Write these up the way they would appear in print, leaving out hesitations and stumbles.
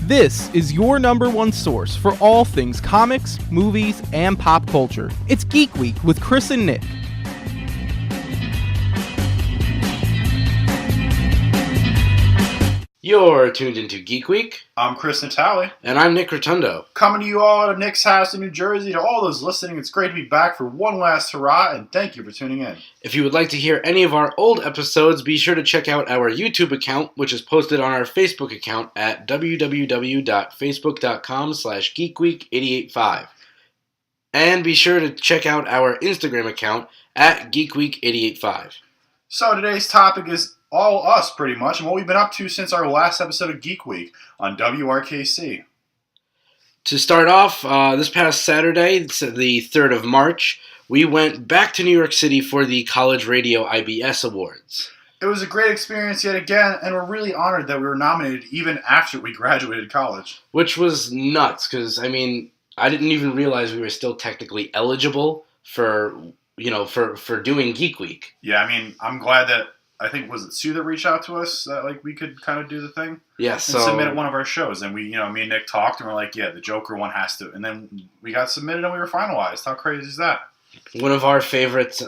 This is your number one source for all things comics, movies, and pop culture. It's Geek Week with Chris and Nick. You're tuned into Geek Week. I'm Chris Natale. And I'm Nick Rotundo. Coming to you all out of Nick's house in New Jersey. To all those listening, it's great to be back for one last hurrah, and thank you for tuning in. If you would like to hear any of our old episodes, be sure to check out our YouTube account, which is posted on our Facebook account at www.facebook.com/geekweek885. And be sure to check out our Instagram account at geekweek885. So today's topic is all us, pretty much, and what we've been up to since our last episode of Geek Week on WRKC. To start off, this past Saturday, the 3rd of March, we went back to New York City for the College Radio IBS Awards. It was a great experience yet again, and we're really honored that we were nominated even after we graduated college. Which was nuts, because, I didn't even realize we were still technically eligible for doing Geek Week. Yeah, I'm glad that, I think, was it Sue that reached out to us that, we could kind of do the thing? Yeah, and submit one of our shows. And me and Nick talked, and we're like, yeah, the Joker one has to. And then we got submitted, and we were finalized. How crazy is that? One of our favorites,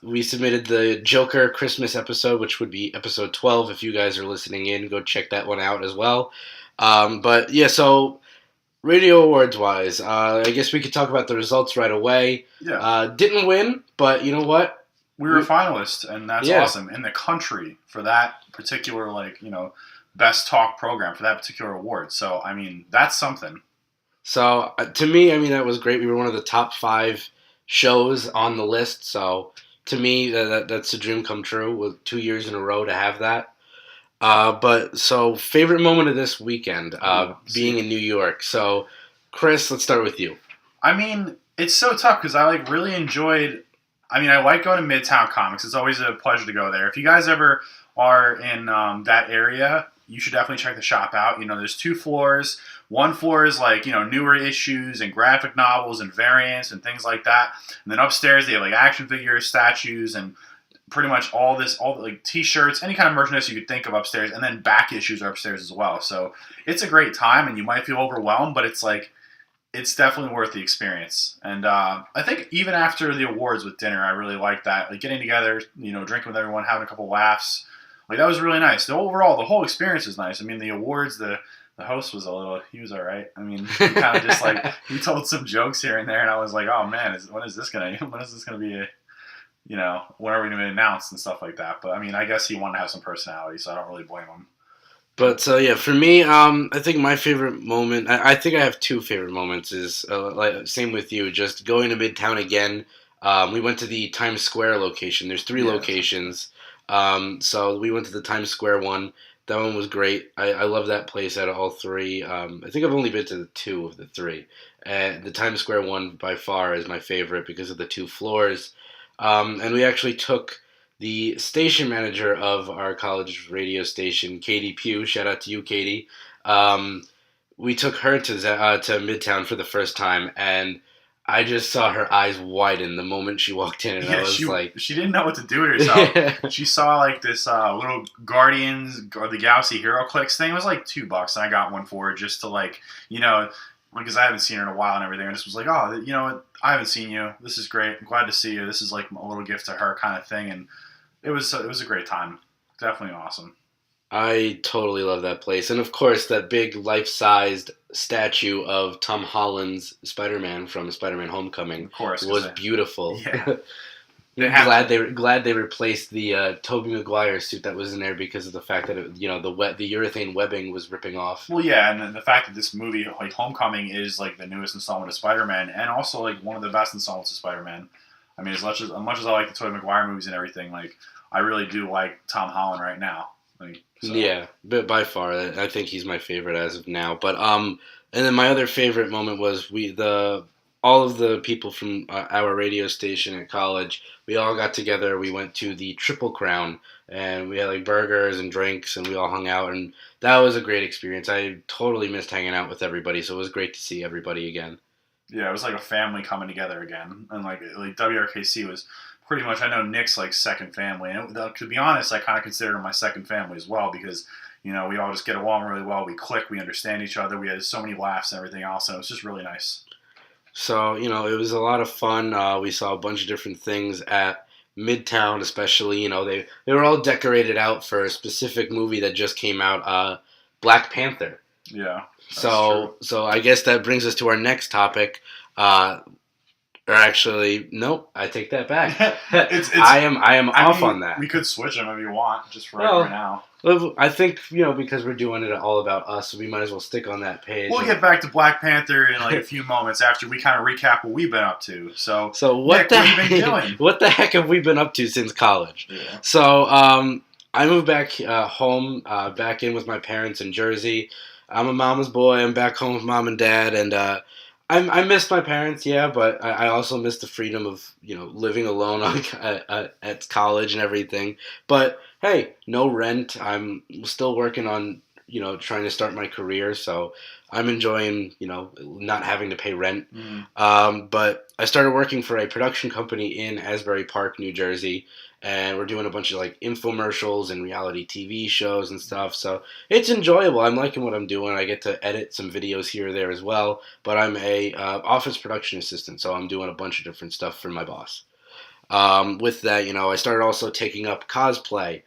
we submitted the Joker Christmas episode, which would be episode 12. If you guys are listening in, go check that one out as well. But, yeah, so Radio Awards-wise, I guess we could talk about the results right away. Yeah. Didn't win, but you know what? We were a finalist, and that's awesome. In the country for that particular, best talk program for that particular award. So, that's something. So, to me, that was great. We were one of the top 5 shows on the list. So, to me, that's a dream come true with 2 years in a row to have that. So, favorite moment of this weekend, being in New York. So, Chris, let's start with you. It's so tough because I, really enjoyed... I like going to Midtown Comics. It's always a pleasure to go there. If you guys ever are in that area, you should definitely check the shop out. There's 2 floors. One floor is newer issues and graphic novels and variants and things like that. And then upstairs they have action figures, statues, and pretty much all the t-shirts, any kind of merchandise you could think of upstairs. And then back issues are upstairs as well. So it's a great time, and you might feel overwhelmed, but it's it's definitely worth the experience. And I think even after the awards with dinner, I really liked that. Getting together, drinking with everyone, having a couple laughs. That was really nice. Overall, the whole experience was nice. The awards, the host was he was all right. He kind of just he told some jokes here and there, and I was like, oh man, when is this going to be when are we going to announce and stuff like that? But I guess he wanted to have some personality, so I don't really blame him. But, for me, I think my favorite moment, I think I have 2 favorite moments, is, same with you, just going to Midtown again. We went to the Times Square location. There's 3 locations. So we went to the Times Square one. That one was great. I love that place out of all 3. I think I've only been to the 2 of the 3. And the Times Square one, by far, is my favorite because of the 2 floors. And we actually took the station manager of our college radio station, Katie Pugh, shout out to you, Katie. We took her to Midtown for the first time, and I just saw her eyes widen the moment she walked in, and I was she didn't know what to do with herself. Yeah. She saw this little Guardians or the Galaxy Hero Clicks thing. It was $2, and I got one for her just to because I haven't seen her in a while and everything. I just was like, oh, you know what? I haven't seen you. This is great. I'm glad to see you. This is a little gift to her kind of thing, and it was a great time. Definitely awesome. I totally love that place. And of course, that big life-sized statue of Tom Holland's Spider-Man from Spider-Man Homecoming, of course, was beautiful. Yeah. glad they replaced the Tobey Maguire suit that was in there because of the fact that the urethane webbing was ripping off. Well, yeah, and the fact that this movie, Homecoming, is the newest installment of Spider-Man, and also one of the best installments of Spider-Man. As much as I like the Tobey Maguire movies and everything, I really do like Tom Holland right now. Yeah, but by far, I think he's my favorite as of now. But and then my other favorite moment was all of the people from our radio station at college. We all got together. We went to the Triple Crown, and we had burgers and drinks, and we all hung out, and that was a great experience. I totally missed hanging out with everybody, so it was great to see everybody again. Yeah, it was like a family coming together again, and WRKC was pretty much, I know Nick's second family, and to be honest, I kind of consider him my second family as well, because we all just get along really well. We click, we understand each other. We had so many laughs and everything else, and it was just really nice. So, it was a lot of fun. We saw a bunch of different things at Midtown, especially. They were all decorated out for a specific movie that just came out, Black Panther. Yeah. So I guess that brings us to our next topic. Or actually, nope, I take that back. I am off on that. We could switch them if you want, just for right now. I think, because we're doing it all about us, we might as well stick on that page. We'll get back to Black Panther in a few moments after we kind of recap what we've been up to. So what Nick, what have you been doing? What the heck have we been up to since college? Yeah. So I moved back home, back in with my parents in Jersey. I'm a mama's boy. I'm back home with mom and dad, and I miss my parents, yeah, but I also miss the freedom of, living alone at college and everything. But, hey, no rent. I'm still working on, trying to start my career, so I'm enjoying, not having to pay rent. But I started working for a production company in Asbury Park, New Jersey, and we're doing a bunch of infomercials and reality TV shows and stuff. So it's enjoyable. I'm liking what I'm doing. I get to edit some videos here or there as well. But I'm a office production assistant, so I'm doing a bunch of different stuff for my boss. With that, I started also taking up cosplay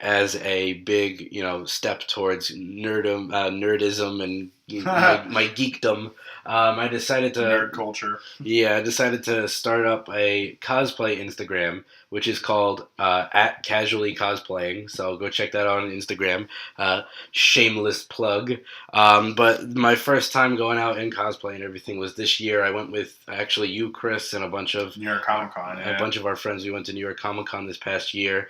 as a big, step towards nerdism and my geekdom. I decided to nerd culture. Yeah, I decided to start up a cosplay Instagram, which is called at Casually Cosplaying. So go check that out on Instagram. Shameless plug. But my first time going out in cosplay and everything was this year. I went with actually you, Chris, and a bunch of New York Comic Con. A bunch of our friends. We went to New York Comic Con this past year.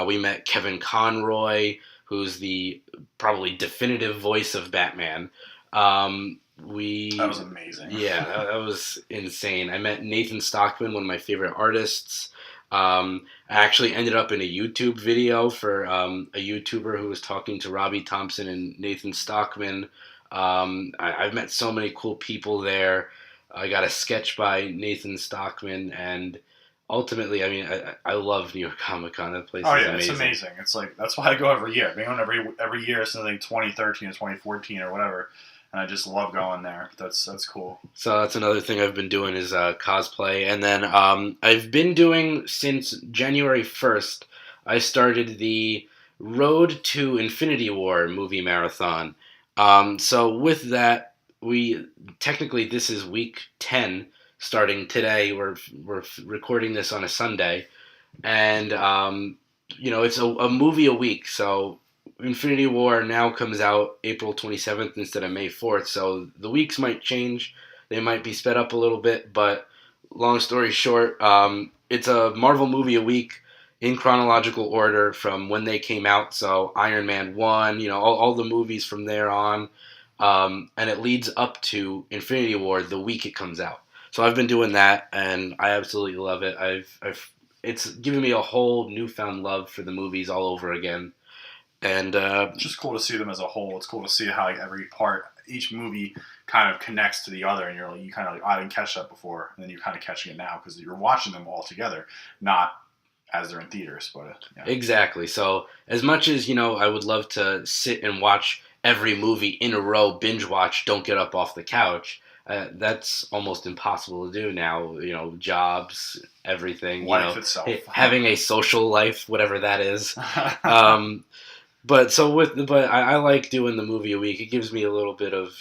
We met Kevin Conroy, who's the probably definitive voice of Batman. That was amazing. Yeah, that was insane. I met Nathan Stockman, one of my favorite artists. I actually ended up in a YouTube video for a YouTuber who was talking to Robbie Thompson and Nathan Stockman. I've met so many cool people there. I got a sketch by Nathan Stockman, and ultimately, I love New York Comic Con. That place is amazing. It's amazing. It's that's why I go every year. I've been going every year since 2013 or 2014 or whatever. And I just love going there. That's cool. So that's another thing I've been doing is cosplay. And then I've been doing, since January 1st, I started the Road to Infinity War movie marathon. So with that, this is week 10 starting today. We're recording this on a Sunday. And, it's a movie a week. So Infinity War now comes out April 27th instead of May 4th, so the weeks might change. They might be sped up a little bit, but long story short, it's a Marvel movie a week in chronological order from when they came out. So Iron Man 1, all the movies from there on, and it leads up to Infinity War the week it comes out. So I've been doing that, and I absolutely love it. It's given me a whole newfound love for the movies all over again. And it's just cool to see them as a whole. It's cool to see how every part, each movie kind of connects to the other, and you kind of I didn't catch that before, and then you're kind of catching it now because you're watching them all together, not as they're in theaters. But yeah. Exactly. So as much as I would love to sit and watch every movie in a row, binge watch, don't get up off the couch. That's almost impossible to do now. Jobs, everything. Life itself. Having a social life, whatever that is. But I like doing the movie a week. It gives me a little bit of,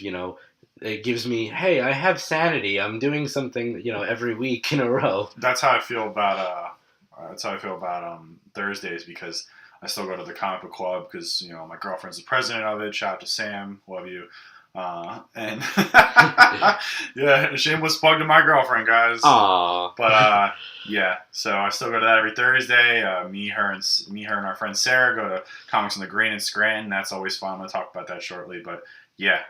it gives me, hey, I have sanity. I'm doing something, every week in a row. That's how I feel about Thursdays, because I still go to the comic book club because, my girlfriend's the president of it. Shout out to Sam. Love you. And yeah, shameless plug to my girlfriend, guys. Aww. But yeah, so I still go to that every Thursday. Me, her, and our friend Sarah go to Comics on the Green in Scranton. That's always fun. I'm gonna talk about that shortly. But yeah,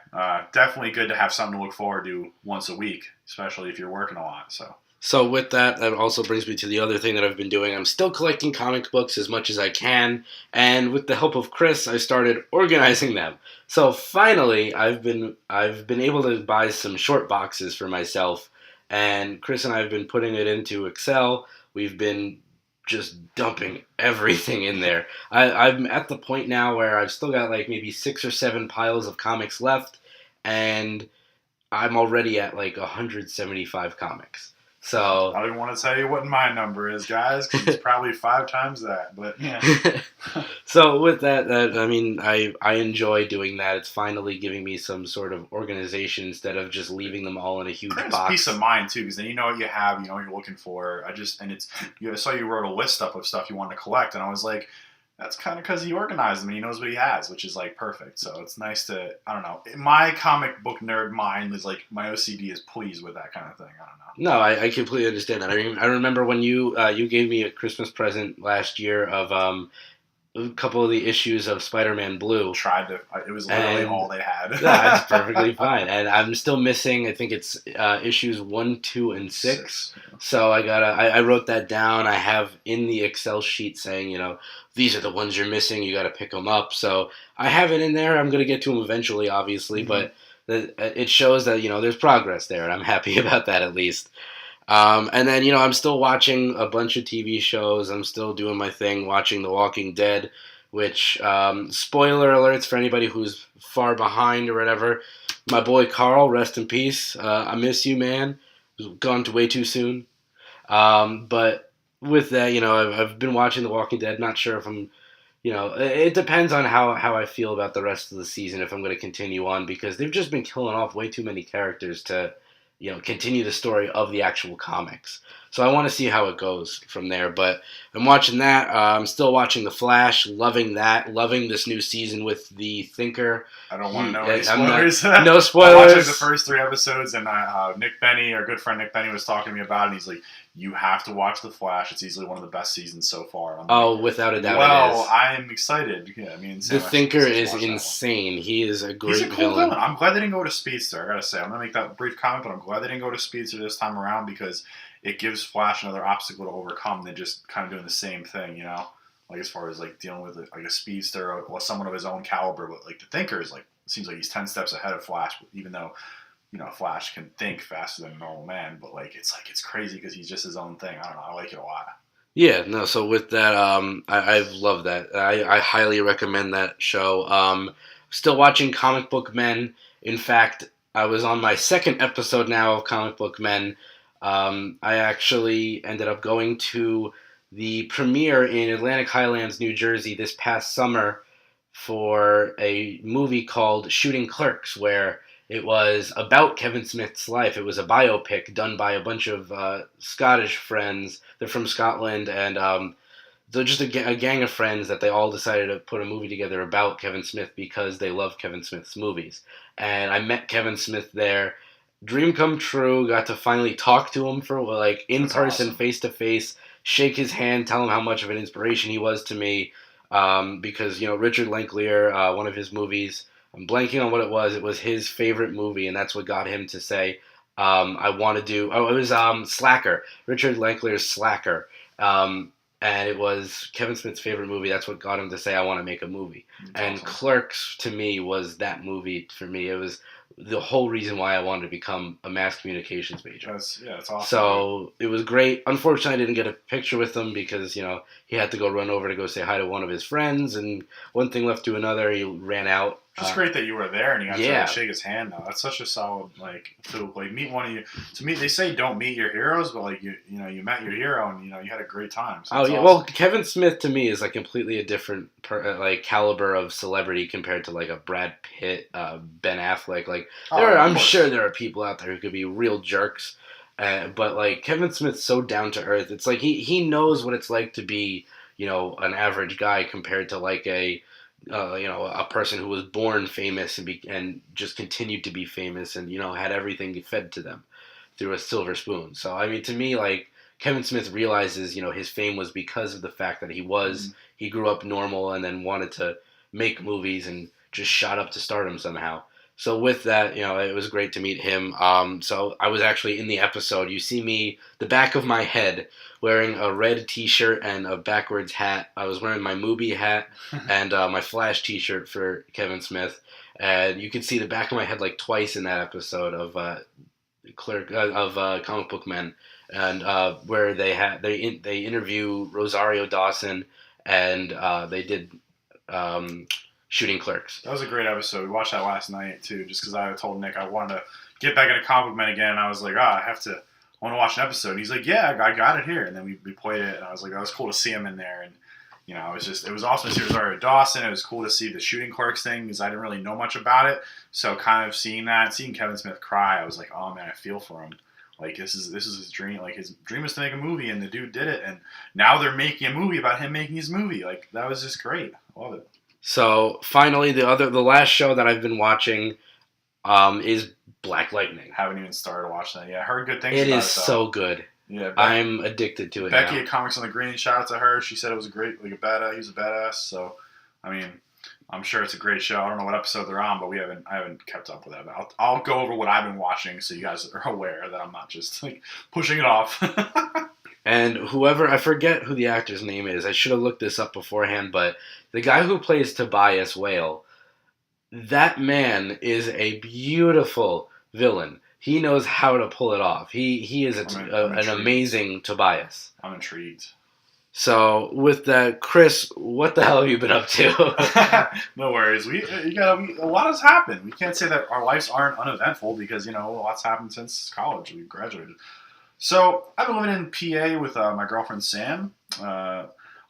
definitely good to have something to look forward to once a week, especially if you're working a lot. So with that also brings me to the other thing that I've been doing. I'm still collecting comic books as much as I can, and with the help of Chris, I started organizing them. So finally, I've been able to buy some short boxes for myself, and Chris and I have been putting it into Excel. We've been just dumping everything in there. I'm at the point now where I've still got like maybe 6 or 7 piles of comics left, and I'm already at like 175 comics. So I don't even want to tell you what my number is, guys, because it's probably 5 times that. But yeah. So with that, I mean, I enjoy doing that. It's finally giving me some sort of organization instead of just leaving them all in a huge box. Peace of mind too, because then you know what you have, you know what you're looking for. I saw you wrote a list up of stuff you wanted to collect, and I was like, that's kind of because he organized them and he knows what he has, which is like perfect. So it's nice to, I don't know. My comic book nerd mind is like, my OCD is pleased with that kind of thing. I don't know. No, I completely understand that. I remember when you gave me a Christmas present last year of a couple of the issues of Spider-Man Blue. It was literally all they had. That's perfectly fine. And I'm still missing, I think it's issues 1, 2, and 6. So I wrote that down. I have in the Excel sheet saying, you know, these are the ones you're missing. You got to pick them up. So I have it in there. I'm going to get to them eventually, obviously, but it shows that, you know, there's progress there, and I'm happy about that at least. And then, you know, I'm still watching a bunch of TV shows. I'm still doing my thing, watching The Walking Dead, which, spoiler alerts for anybody who's far behind or whatever. My boy Carl, rest in peace. I miss you, man. Gone way too soon. But with that, you know, I've been watching The Walking Dead. Not sure if I'm, you know, it depends on how I feel about the rest of the season, if I'm going to continue on, because they've just been killing off way too many characters to, you know, continue the story of the actual comics. So I want to see how it goes from there. But I'm watching that. I'm still watching The Flash, loving that, loving this new season with the Thinker. I don't want to know any spoilers. No spoilers. I watched like the first 3 episodes, and Nick Benny, our good friend Nick Benny, was talking to me about it, and he's like, you have to watch The Flash. It's easily one of the best seasons so far. Like, without a doubt it is. I'm excited. Yeah, I mean, the Thinker is insane. He is a great villain. I'm glad they didn't go to Speedster, I gotta say. I'm gonna make that brief comment, but I'm glad they didn't go to Speedster this time around, because it gives Flash another obstacle to overcome than just kind of doing the same thing, you know? Like, as far as, like, dealing with, like, a Speedster or someone of his own caliber. But, like, the Thinker is, like, seems like he's 10 steps ahead of Flash, even though, you know, Flash can think faster than a normal man. But, like, it's crazy because he's just his own thing. I don't know. I like it a lot. Yeah, no, so with that, I've loved that. I highly recommend that show. Still watching Comic Book Men. In fact, I was on my 2nd episode now of Comic Book Men. I actually ended up going to the premiere in Atlantic Highlands, New Jersey this past summer for a movie called Shooting Clerks, where it was about Kevin Smith's life. It was a biopic done by a bunch of Scottish friends. They're from Scotland, and they're just a gang of friends that they all decided to put a movie together about Kevin Smith because they love Kevin Smith's movies. And I met Kevin Smith there. Dream come true. Got to finally talk to him for, like, in person, face to face, shake his hand, tell him how much of an inspiration he was to me. Because, you know, Richard Linklater, one of his movies, I'm blanking on what it was his favorite movie, and that's what got him to say, I want to do, it was Slacker, Richard Linklater's Slacker. And it was Kevin Smith's favorite movie. That's what got him to say, I want to make a movie. That's awesome. Clerks, to me, was that movie for me. It was the whole reason why I wanted to become a mass communications major. That's awesome. So it was great. Unfortunately, I didn't get a picture with him because, you know, he had to go run over to go say hi to one of his friends, and one thing left to another, he ran out. It's great that you were there and you got to shake his hand, though. That's such a solid, like, to, like, meet one of you. To me, they say don't meet your heroes, but, like, you know, you met your hero and, you know, you had a great time. So awesome. Well, Kevin Smith to me is, like, completely a different, like, caliber of celebrity compared to, like, a Brad Pitt, Ben Affleck. Like, I'm sure there are people out there who could be real jerks, but, like, Kevin Smith's so down to earth. It's like he knows what it's like to be, you know, an average guy compared to, like, a you know, a person who was born famous and just continued to be famous and, you know, had everything fed to them through a silver spoon. So, I mean, to me, like, Kevin Smith realizes, you know, his fame was because of the fact that he grew up normal and then wanted to make movies and just shot up to stardom somehow. So with that, you know, it was great to meet him. So I was actually in the episode. You see me, the back of my head, wearing a red t-shirt and a backwards hat. I was wearing my Mubi hat and my Flash t-shirt for Kevin Smith. And you can see the back of my head like twice in that episode of clerk of Comic Book Men, and where they interview Rosario Dawson, and they did Shooting Clerks. That was a great episode. We watched that last night too, just because I told Nick I wanted to get back into Comic Book Men again. And I was like, I want to watch an episode. And he's like, yeah, I got it here. And then we played it, and I was like, that was cool to see him in there. And it was awesome to see Rosario Dawson. It was cool to see the Shooting Clerks thing because I didn't really know much about it. So kind of seeing Kevin Smith cry, I was like, oh man, I feel for him. Like this is his dream. Like his dream is to make a movie, and the dude did it. And now they're making a movie about him making his movie. Like that was just great. I love it. So finally, the last show that I've been watching is Black Lightning. Haven't even started watching that yet. I heard good things about it. It is so good. Yeah, I'm addicted to it. Becky now. at Comics on the Green, shout out to her. She said it was a great, like a badass. He was a badass. So, I mean, I'm sure it's a great show. I don't know what episode they're on, but I haven't kept up with that. But I'll go over what I've been watching so you guys are aware that I'm not just like pushing it off. And I forget who the actor's name is. I should have looked this up beforehand, but the guy who plays Tobias Whale, that man is a beautiful villain. He knows how to pull it off. He is an amazing Tobias. I'm intrigued. So with that, Chris, what the hell have you been up to? No worries. A lot has happened. We can't say that our lives aren't uneventful because a lot's happened since college. We graduated. So I've been living in PA with my girlfriend Sam.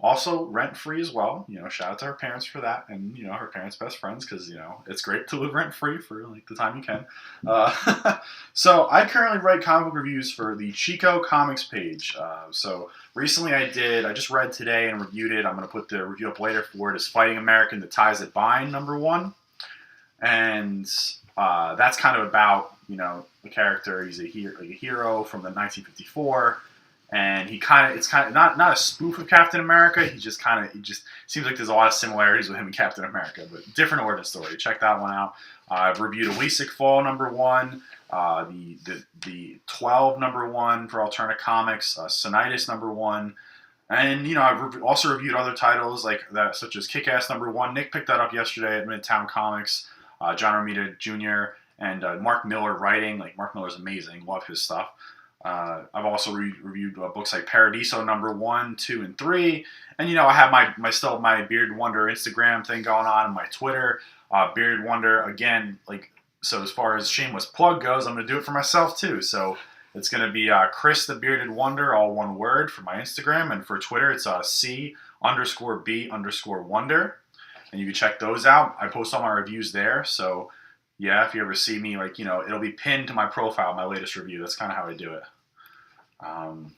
Also rent-free as well. Shout out to her parents for that, and her parents' best friends because it's great to live rent-free for like the time you can. So I currently write comic book reviews for the Chico Comics page. So recently I just read today and reviewed it. I'm going to put the review up later for it. Is Fighting American: The Ties That Bind #1, and that's kind of about the character. He's a hero from the 1954. And it's kind of not a spoof of Captain America. He just seems like there's a lot of similarities with him and Captain America, but different origin story. Check that one out. I've reviewed Elysic Fall #1, the 12 #1 for Alterna Comics, Sinitis #1, and I've also reviewed other titles like that, such as Kick-Ass #1. Nick picked that up yesterday at Midtown Comics. John Romita Jr. and Mark Miller writing. Like Mark Miller's amazing. Love his stuff. I've also reviewed books like Paradiso #1, 2, and 3, and I have my Bearded Wonder Instagram thing going on and my Twitter. Bearded Wonder again, so as far as shameless plug goes, I'm gonna do it for myself too. So it's gonna be Chris the Bearded Wonder, all one word, for my Instagram, and for Twitter it's C_B_Wonder, and you can check those out. I post all my reviews there, so. Yeah, if you ever see me, it'll be pinned to my profile, my latest review. That's kind of how I do it.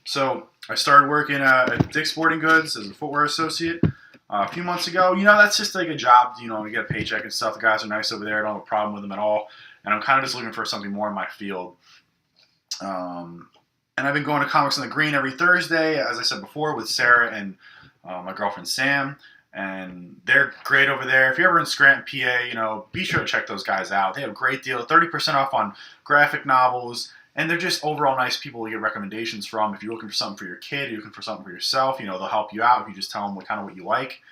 So I started working at Dick's Sporting Goods as a footwear associate a few months ago. You that's just like a job, to get a paycheck and stuff. The guys are nice over there. I don't have a problem with them at all. And I'm kind of just looking for something more in my field. And I've been going to Comics on the Green every Thursday, as I said before, with Sarah and my girlfriend Sam. And they're great over there. If you're ever in Scranton, PA, be sure to check those guys out. They have a great deal, 30% off on graphic novels. And they're just overall nice people to get recommendations from. If you're looking for something for your kid, you're looking for something for yourself, they'll help you out if you just tell them what you like.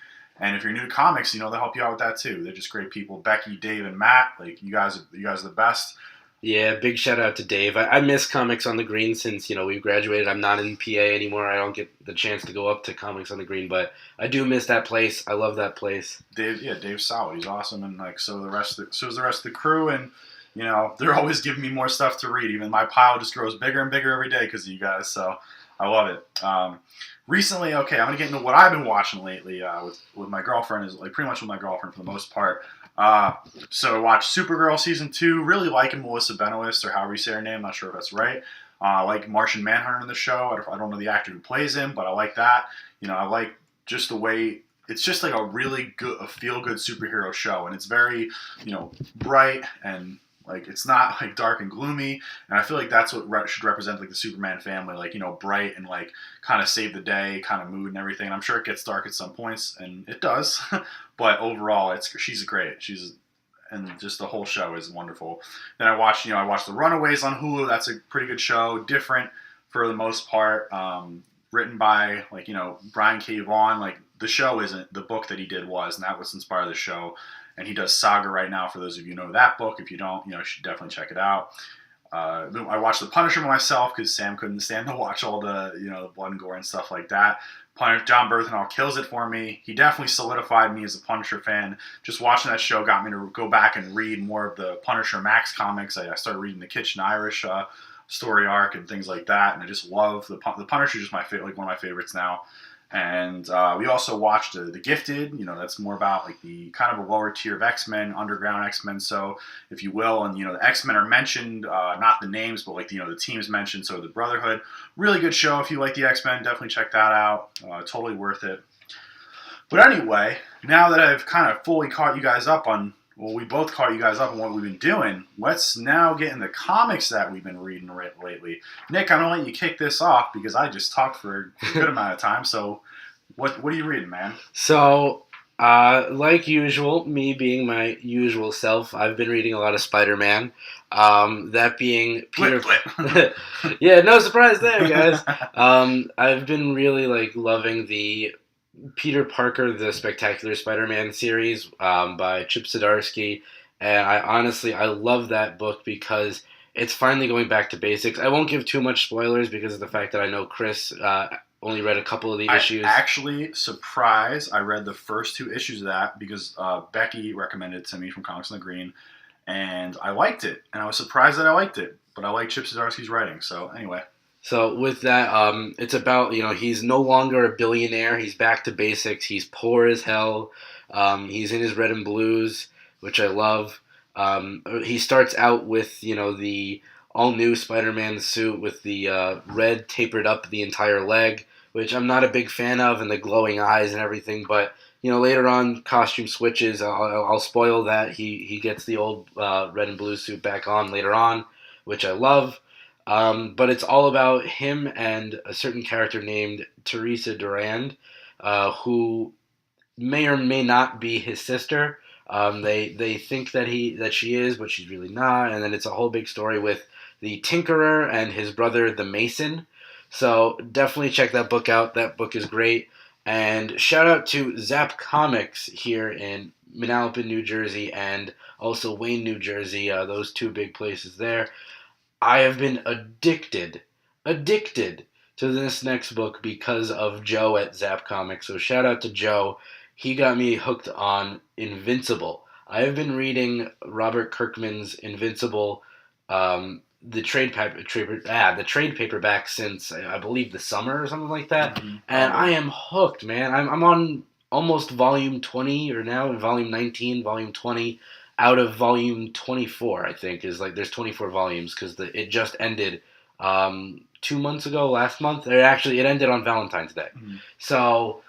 And if you're new to comics, they'll help you out with that too. They're just great people. Becky, Dave, and Matt, you guys are the best. Yeah, big shout out to Dave. I miss Comics on the Green since, we've graduated. I'm not in PA anymore. I don't get the chance to go up to Comics on the Green, but I do miss that place. I love that place. Dave's solid. He's awesome, and so is the rest of the crew, and they're always giving me more stuff to read. Even my pile just grows bigger and bigger every day because of you guys, so I love it. Recently, I'm going to get into what I've been watching lately with my girlfriend, is pretty much with my girlfriend for the most part. So I watched Supergirl Season 2, really liking Melissa Benoist, or however you say her name, I'm not sure if that's right. I like Martian Manhunter in the show. I don't know the actor who plays him, but I like that. I like just the way, it's just like a feel-good superhero show, and it's very, bright, and it's not dark and gloomy, and I feel like that's what should represent the Superman family, bright and kind of save the day kind of mood and everything. And I'm sure it gets dark at some points, and it does, but overall she's great. And just the whole show is wonderful. Then I watched The Runaways on Hulu. That's a pretty good show, different for the most part, written by Brian K. Vaughan. The show isn't, the book that he did was, and that was inspired the show. And he does Saga right now, for those of you who know that book. If you don't, you should definitely check it out. I watched The Punisher myself because Sam couldn't stand to watch all the the blood and gore and stuff like that. John Bernthal kills it for me. He definitely solidified me as a Punisher fan. Just watching that show got me to go back and read more of the Punisher Max comics. I started reading the Kitchen Irish story arc and things like that, and I just love the Punisher. Just my favorite, like one of my favorites now. And we also watched The Gifted. That's more about like the kind of a lower tier of X-Men, underground X-Men, so if you will. And the X-Men are mentioned, not the names, but like the teams mentioned. So the Brotherhood, really good show. If you like the X-Men, definitely check that out. Totally worth it. But anyway, now that I've kind of fully caught you guys up on, well, we both caught you guys up on what we've been doing, let's now get in the comics that we've been reading lately. Nick, I'm going to let you kick this off because I just talked for a good amount of time. So what are you reading, man? So, like usual, me being my usual self, I've been reading a lot of Spider-Man. That being Peter... Blip. Yeah, no surprise there, guys. I've been really loving the Peter Parker, the Spectacular Spider-Man series by Chip Zdarsky, and I love that book because it's finally going back to basics. I won't give too much spoilers because of the fact that I know Chris only read a couple of the issues. Actually, surprise, I read the first 2 issues of that because Becky recommended it to me from Comics on the Green, and I liked it, and I was surprised that I liked it, but I like Chip Zdarsky's writing, so anyway. So with that, it's about, he's no longer a billionaire. He's back to basics. He's poor as hell. He's in his red and blues, which I love. He starts out with, the all-new Spider-Man suit with the red tapered up the entire leg, which I'm not a big fan of, and the glowing eyes and everything. But, later on, costume switches. I'll spoil that. He gets the old red and blue suit back on later on, which I love. But it's all about him and a certain character named Teresa Durand, who may or may not be his sister. They think that she is, but she's really not. And then it's a whole big story with the Tinkerer and his brother, the Mason. So definitely check that book out. That book is great. And shout out to Zap Comics here in Manalapan, New Jersey, and also Wayne, New Jersey. Those 2 big places there. I have been addicted to this next book because of Joe at Zap Comics. So shout out to Joe. He got me hooked on Invincible. I have been reading Robert Kirkman's Invincible, the trade paperback since I believe the summer or something like that. Mm-hmm. And I am hooked, man. I'm on almost volume 20, or now volume 19, volume 20. Out of volume 24, I think, is there's 24 volumes because it just ended 2 months ago, last month. It ended on Valentine's Day. Mm-hmm. So,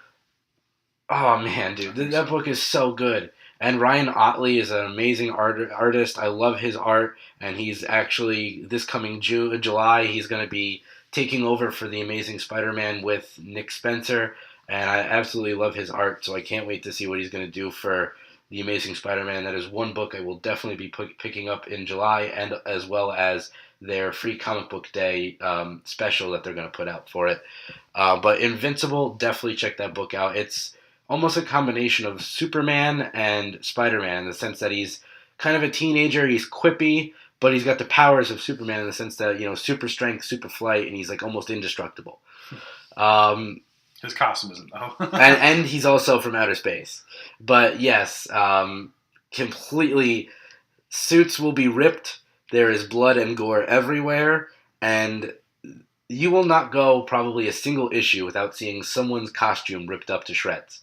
oh man, dude, that book is so good. And Ryan Otley is an amazing artist. I love his art, and he's actually, this coming July, he's going to be taking over for The Amazing Spider-Man with Nick Spencer, and I absolutely love his art, so I can't wait to see what he's going to do for The Amazing Spider-Man. That is one book I will definitely be picking up in July, and as well as their free comic book day special that they're going to put out for it. But Invincible, definitely check that book out. It's almost a combination of Superman and Spider-Man in the sense that he's kind of a teenager, he's quippy, but he's got the powers of Superman in the sense that, super strength, super flight, and he's almost indestructible. His costume isn't, though. and he's also from outer space. But yes, completely, suits will be ripped, there is blood and gore everywhere, and you will not go probably a single issue without seeing someone's costume ripped up to shreds.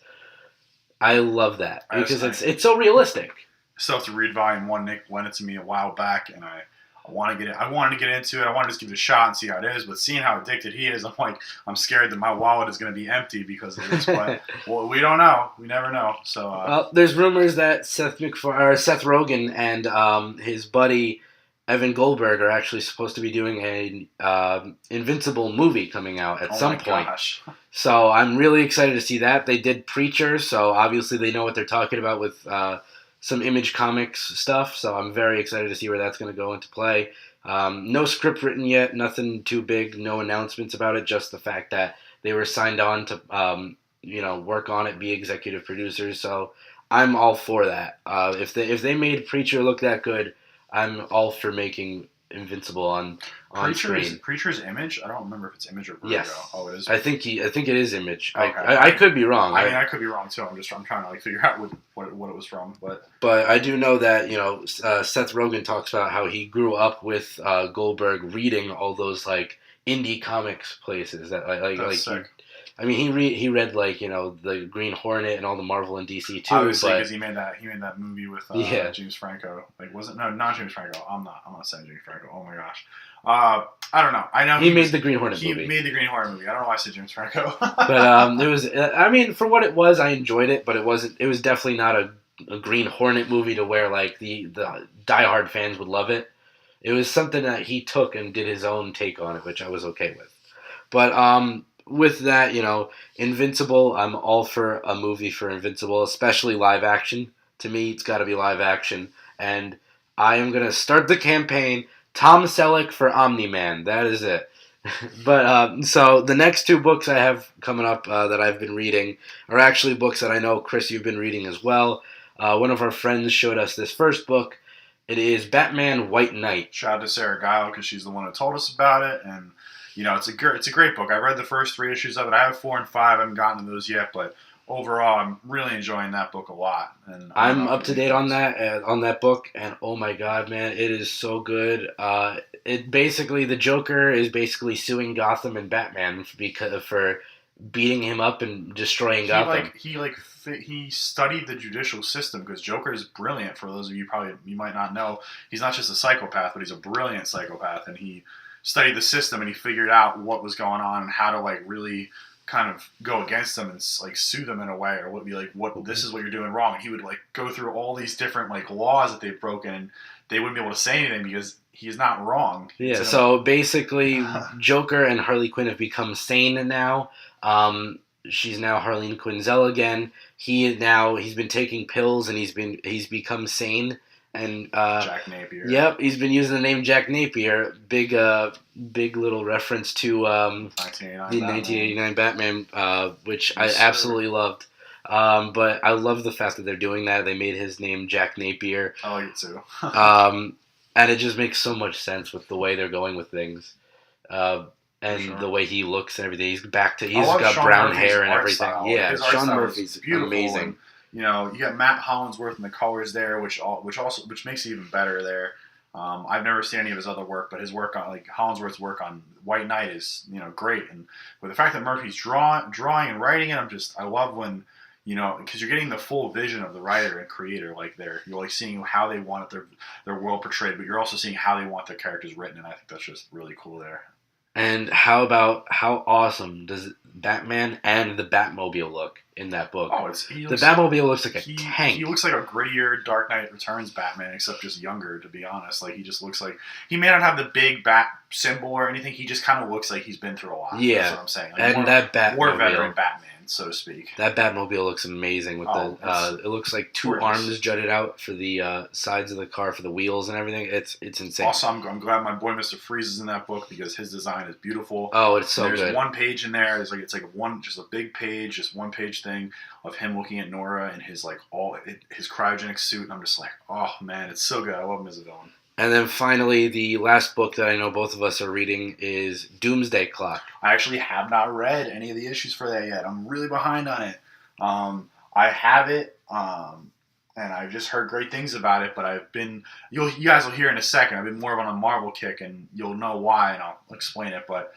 I love that because it's so realistic. I still have to read volume 1. Nick lent it to me a while back, and I wanted to get into it. I wanted to just give it a shot and see how it is. But seeing how addicted he is, I'm scared that my wallet is going to be empty because of this. But well, we don't know. We never know. So there's rumors that Seth Rogen and his buddy Evan Goldberg are actually supposed to be doing a Invincible movie coming out at some point. Gosh. So I'm really excited to see that. They did Preacher, so obviously they know what they're talking about with some Image Comics stuff. So I'm very excited to see where that's going to go into play. No script written yet, nothing too big, no announcements about it. Just the fact that they were signed on to work on it, be executive producers. So I'm all for that. If they made Preacher look that good, I'm all for making Invincible on screen. Preacher's Image? I don't remember if it's Image or Vertigo. Yes. Oh, it is. I think it is Image. Okay. I could be wrong. I mean, I could be wrong too. I'm trying to like figure out what it was from, But I do know that Seth Rogen talks about how he grew up with Goldberg reading all those like indie comics places that That's sick. He read like the Green Hornet and all the Marvel and DC too. Obviously, because he made that movie with James Franco. Like, was it? No, not James Franco. I'm not saying James Franco. Oh my gosh. I don't know. I know he made the Green Hornet movie. He made the Green Hornet movie. I don't know why I said James Franco. But it was. For what it was, I enjoyed it. But it wasn't. It was definitely not a Green Hornet movie to where like the diehard fans would love it. It was something that he took and did his own take on it, which I was okay with. But with that, Invincible, I'm all for a movie for Invincible, especially live action. To me, it's got to be live action. And I am going to start the campaign, Tom Selleck for Omni-Man. That is it. But so the next two books I have coming up that I've been reading are actually books that I know, Chris, you've been reading as well. One of our friends showed us this first book. It is Batman White Knight. Shout out to Sarah Guile because she's the one who told us about it, and it's a great book. I read the first 3 issues of it. I have 4 and 5. I haven't gotten to those yet, but overall, I'm really enjoying that book a lot. And I'm up to date on that book, and oh my god, man, it is so good. The Joker is basically suing Gotham and Batman for beating him up and destroying Gotham. He studied the judicial system because Joker is brilliant. For those of you you might not know, he's not just a psychopath, but he's a brilliant psychopath, and he studied the system and he figured out what was going on and how to like really kind of go against them and like sue them in a way, or would be like, what, this is what you're doing wrong. And he would like go through all these different like laws that they've broken, and they wouldn't be able to say anything because he is not wrong. Yeah. So basically, Joker and Harley Quinn have become sane now. She's now Harleen Quinzel again. He's been taking pills and he's become sane. And Jack Napier. Yep, he's been using the name Jack Napier. Big little reference to the 1989 Batman, which I absolutely loved. But I love the fact that they're doing that. They made his name Jack Napier. I like it too. And it just makes so much sense with the way they're going with things. The way he looks and everything. He's got Sean brown Murphy's hair and everything. Style. Yeah, Sean Murphy's amazing. You got Matt Hollingsworth in the colors there, which makes it even better there. I've never seen any of his other work, but his work on Hollingsworth's work on White Knight is great. And with the fact that Murphy's drawing and writing it, I love when because you're getting the full vision of the writer and creator. You're like seeing how they want their world portrayed, but you're also seeing how they want their characters written, and I think that's just really cool there. And how awesome does Batman and the Batmobile look in that book? Oh, the Batmobile looks like a tank. He looks like a grittier Dark Knight Returns Batman, except just younger, to be honest. He just looks like he may not have the big bat symbol or anything. He just kind of looks like he's been through a lot. Yeah, that's what I'm saying. That Batmobile, war veteran Batman, so to speak. That Batmobile looks amazing with it looks like two arms jutted out for the sides of the car for the wheels and everything. It's insane. Also, I'm glad my boy Mr. Freeze is in that book because his design is beautiful. Oh, it's so good. There's one page in there. It's a big page, just one page thing of him looking at Nora in his his cryogenic suit, and I'm just like, oh man, it's so good. I love him as a villain. And then finally, the last book that I know both of us are reading is Doomsday Clock. I actually have not read any of the issues for that yet. I'm really behind on it. I have it, and I've just heard great things about it, but you guys will hear in a second, I've been more of on a Marvel kick, and you'll know why, and I'll explain it, but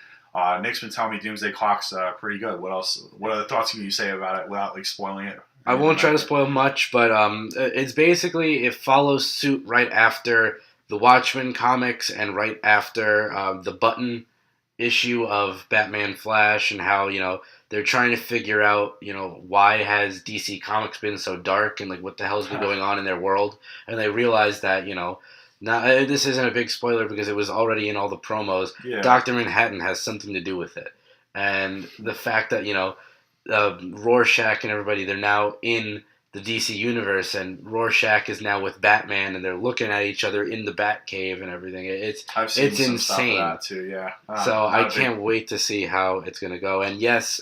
Nick's been telling me Doomsday Clock's pretty good. What else? What other thoughts can you say about it without spoiling it? I won't try to spoil much, but it's basically, it follows suit right after the Watchmen comics and right after the Button issue of Batman Flash, and how they're trying to figure out why has DC Comics been so dark, and what the hell's been going on in their world, and they realize that now this isn't a big spoiler because it was already in all the promos. Yeah. Dr. Manhattan has something to do with it, and the fact that Rorschach and everybody, they're now in the DC universe, and Rorschach is now with Batman, and they're looking at each other in the Batcave and everything. I've seen it's some insane. stuff of that too. Yeah. So I can't wait to see how it's going to go. And yes,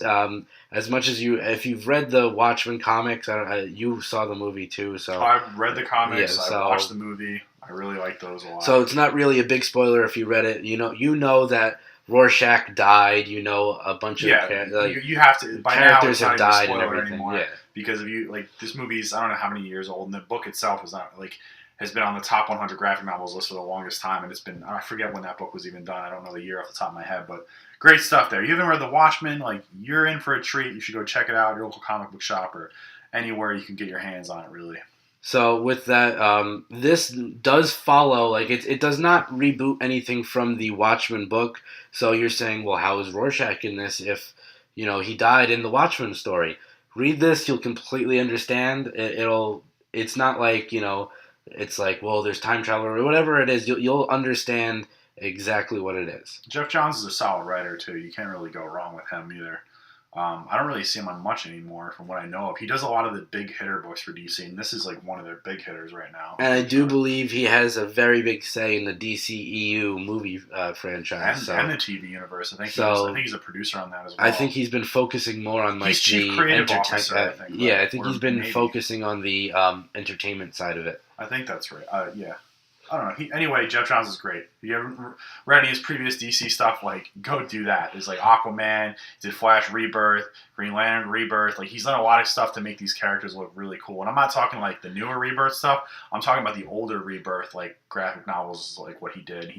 as much as if you've read the Watchmen comics, you saw the movie too. So I've read the comics. Yeah, I watched the movie. I really like those a lot. So it's not really a big spoiler if you read it. You know that Rorschach died. You know a bunch of you have to by characters now, have died and everything everything. Yeah. Because of this movie's I don't know how many years old, and the book itself is not has been on the top 100 graphic novels list for the longest time, and it's been I forget when that book was even done. I don't know the year off the top of my head, but great stuff there. You haven't read The Watchmen? You're in for a treat. You should go check it out at your local comic book shop or anywhere you can get your hands on it. Really. So with that, this does follow, it does not reboot anything from the Watchmen book. So you're saying, well, how is Rorschach in this if, he died in the Watchmen story? Read this, you'll completely understand. It's not like, it's like, well, there's time travel or whatever it is. You'll understand exactly what it is. Jeff Johns is a solid writer too. You can't really go wrong with him either. I don't really see him on much anymore from what I know of. He does a lot of the big hitter books for DC, and this is one of their big hitters right now. And I do believe he has a very big say in the DCEU movie franchise. And the TV universe. I think he's a producer on that as well. I think he's been focusing more on he's chief creative officer, I think. I think he's been focusing on the entertainment side of it. I think that's right. Yeah. I don't know. Anyway, Jeff Johns is great. If you ever read any of his previous DC stuff, go do that. There's Aquaman, he did Flash Rebirth, Green Lantern Rebirth. He's done a lot of stuff to make these characters look really cool. And I'm not talking the newer Rebirth stuff. I'm talking about the older Rebirth, graphic novels, what he did.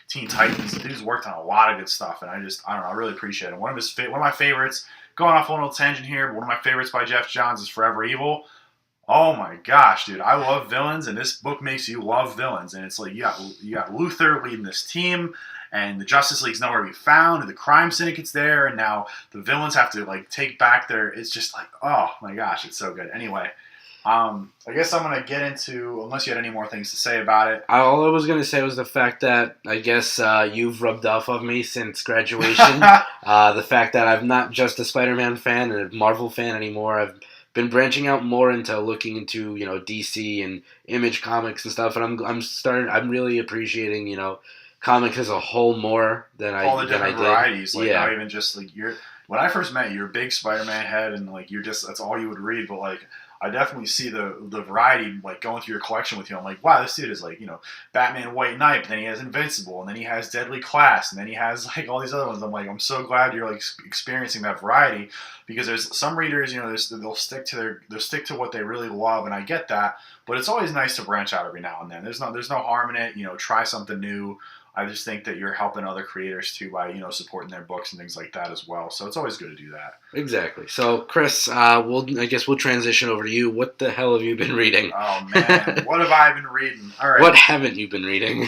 Teen Titans. The dude's worked on a lot of good stuff, and I don't know. I really appreciate it. One of my favorites. Going off a little tangent here, but one of my favorites by Jeff Johns is Forever Evil. Oh my gosh, dude! I love villains, and this book makes you love villains. And it's you got Luthor leading this team, and the Justice League's nowhere to be found, and the crime syndicate's there, and now the villains have to take back their. It's just oh my gosh, it's so good. Anyway, I guess I'm gonna get into unless you had any more things to say about it. All I was gonna say was the fact that I guess you've rubbed off of me since graduation. The fact that I'm not just a Spider-Man fan and a Marvel fan anymore. I've been branching out more into looking into DC and Image Comics and stuff, and I'm really appreciating comics as a whole more than all the different varieties. Not even just when I first met you, you're a big Spider-Man head, and you're just that's all you would read. But I definitely see the variety going through your collection with you. I'm like, wow, this dude is Batman White Knight, but then he has Invincible, and then he has Deadly Class, and then he has all these other ones. I'm so glad you're experiencing that variety, because there's some readers, they'll stick to what they really love, and I get that, but it's always nice to branch out every now and then. There's no harm in it. Try something new. I just think that you're helping other creators too by supporting their books and things like that as well. So it's always good to do that. Exactly. So Chris, I guess we'll transition over to you. What the hell have you been reading? Oh man, what have I been reading? All right. What haven't you been reading?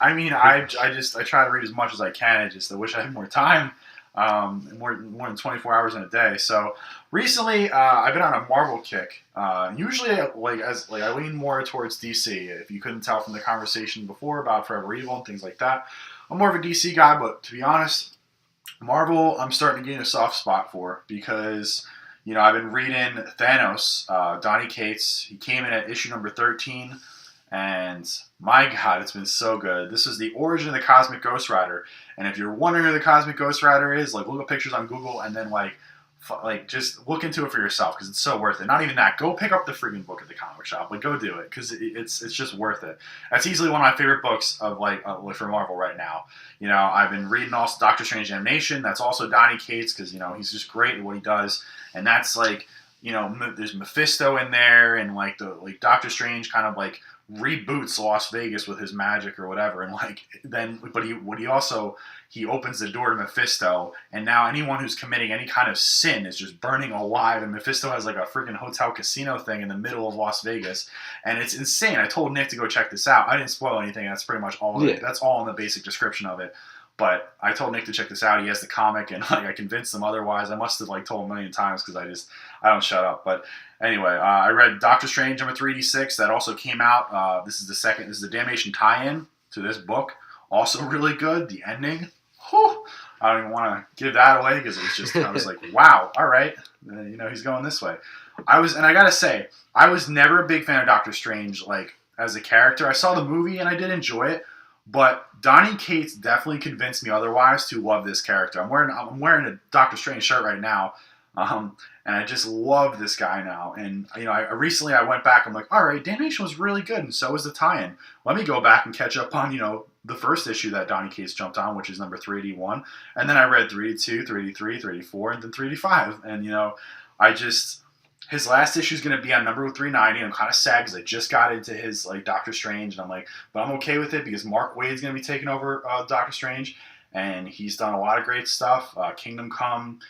I mean, I try to read as much as I can. I wish I had more time. More than 24 hours in a day. So recently, I've been on a Marvel kick. Usually, I lean more towards DC. If you couldn't tell from the conversation before about Forever Evil and things like that, I'm more of a DC guy. But to be honest, Marvel, I'm starting to gain a soft spot for because I've been reading Thanos, Donny Cates. He came in at issue number 13. And my God, it's been so good. This is the origin of the Cosmic Ghost Rider. And if you're wondering who the Cosmic Ghost Rider is, look up pictures on Google and then just look into it for yourself because it's so worth it. Not even that. Go pick up the freaking book at the comic shop. Go do it because it's just worth it. That's easily one of my favorite books of for Marvel right now. I've been reading also Doctor Strange Animation. That's also Donny Cates because he's just great at what he does. And that's there's Mephisto in there and the Doctor Strange kind of reboots Las Vegas with his magic or whatever, and he opens the door to Mephisto, and now anyone who's committing any kind of sin is just burning alive, and Mephisto has a freaking hotel casino thing in the middle of Las Vegas, and it's insane. I told Nick to go check this out. I didn't spoil anything. That's pretty much all. That's all in the basic description of it. But I told Nick to check this out. He has the comic, and I convinced him otherwise. I must have told him a million times because I don't shut up. But anyway, I read Doctor Strange number 386. That also came out. This is the Damnation tie-in to this book. Also really good. The ending. Whew, I don't even want to give that away because it's just I was like, wow, all right, he's going this way. I gotta say, I was never a big fan of Doctor Strange, like, as a character. I saw the movie and I did enjoy it, but Donny Cates definitely convinced me otherwise to love this character. I'm wearing a Doctor Strange shirt right now, and I just love this guy now. And I recently went back. I'm like, all right, Damnation was really good, and so was the tie-in. Let me go back and catch up on the first issue that Donny Cates jumped on, which is number 381, and then I read 382, 383, 384, and then 385, and I just. His last issue is going to be on number 390. I'm kind of sad because I just got into his Doctor Strange, and I'm like, but I'm okay with it because Mark Waid's going to be taking over Doctor Strange, and he's done a lot of great stuff. Kingdom Come,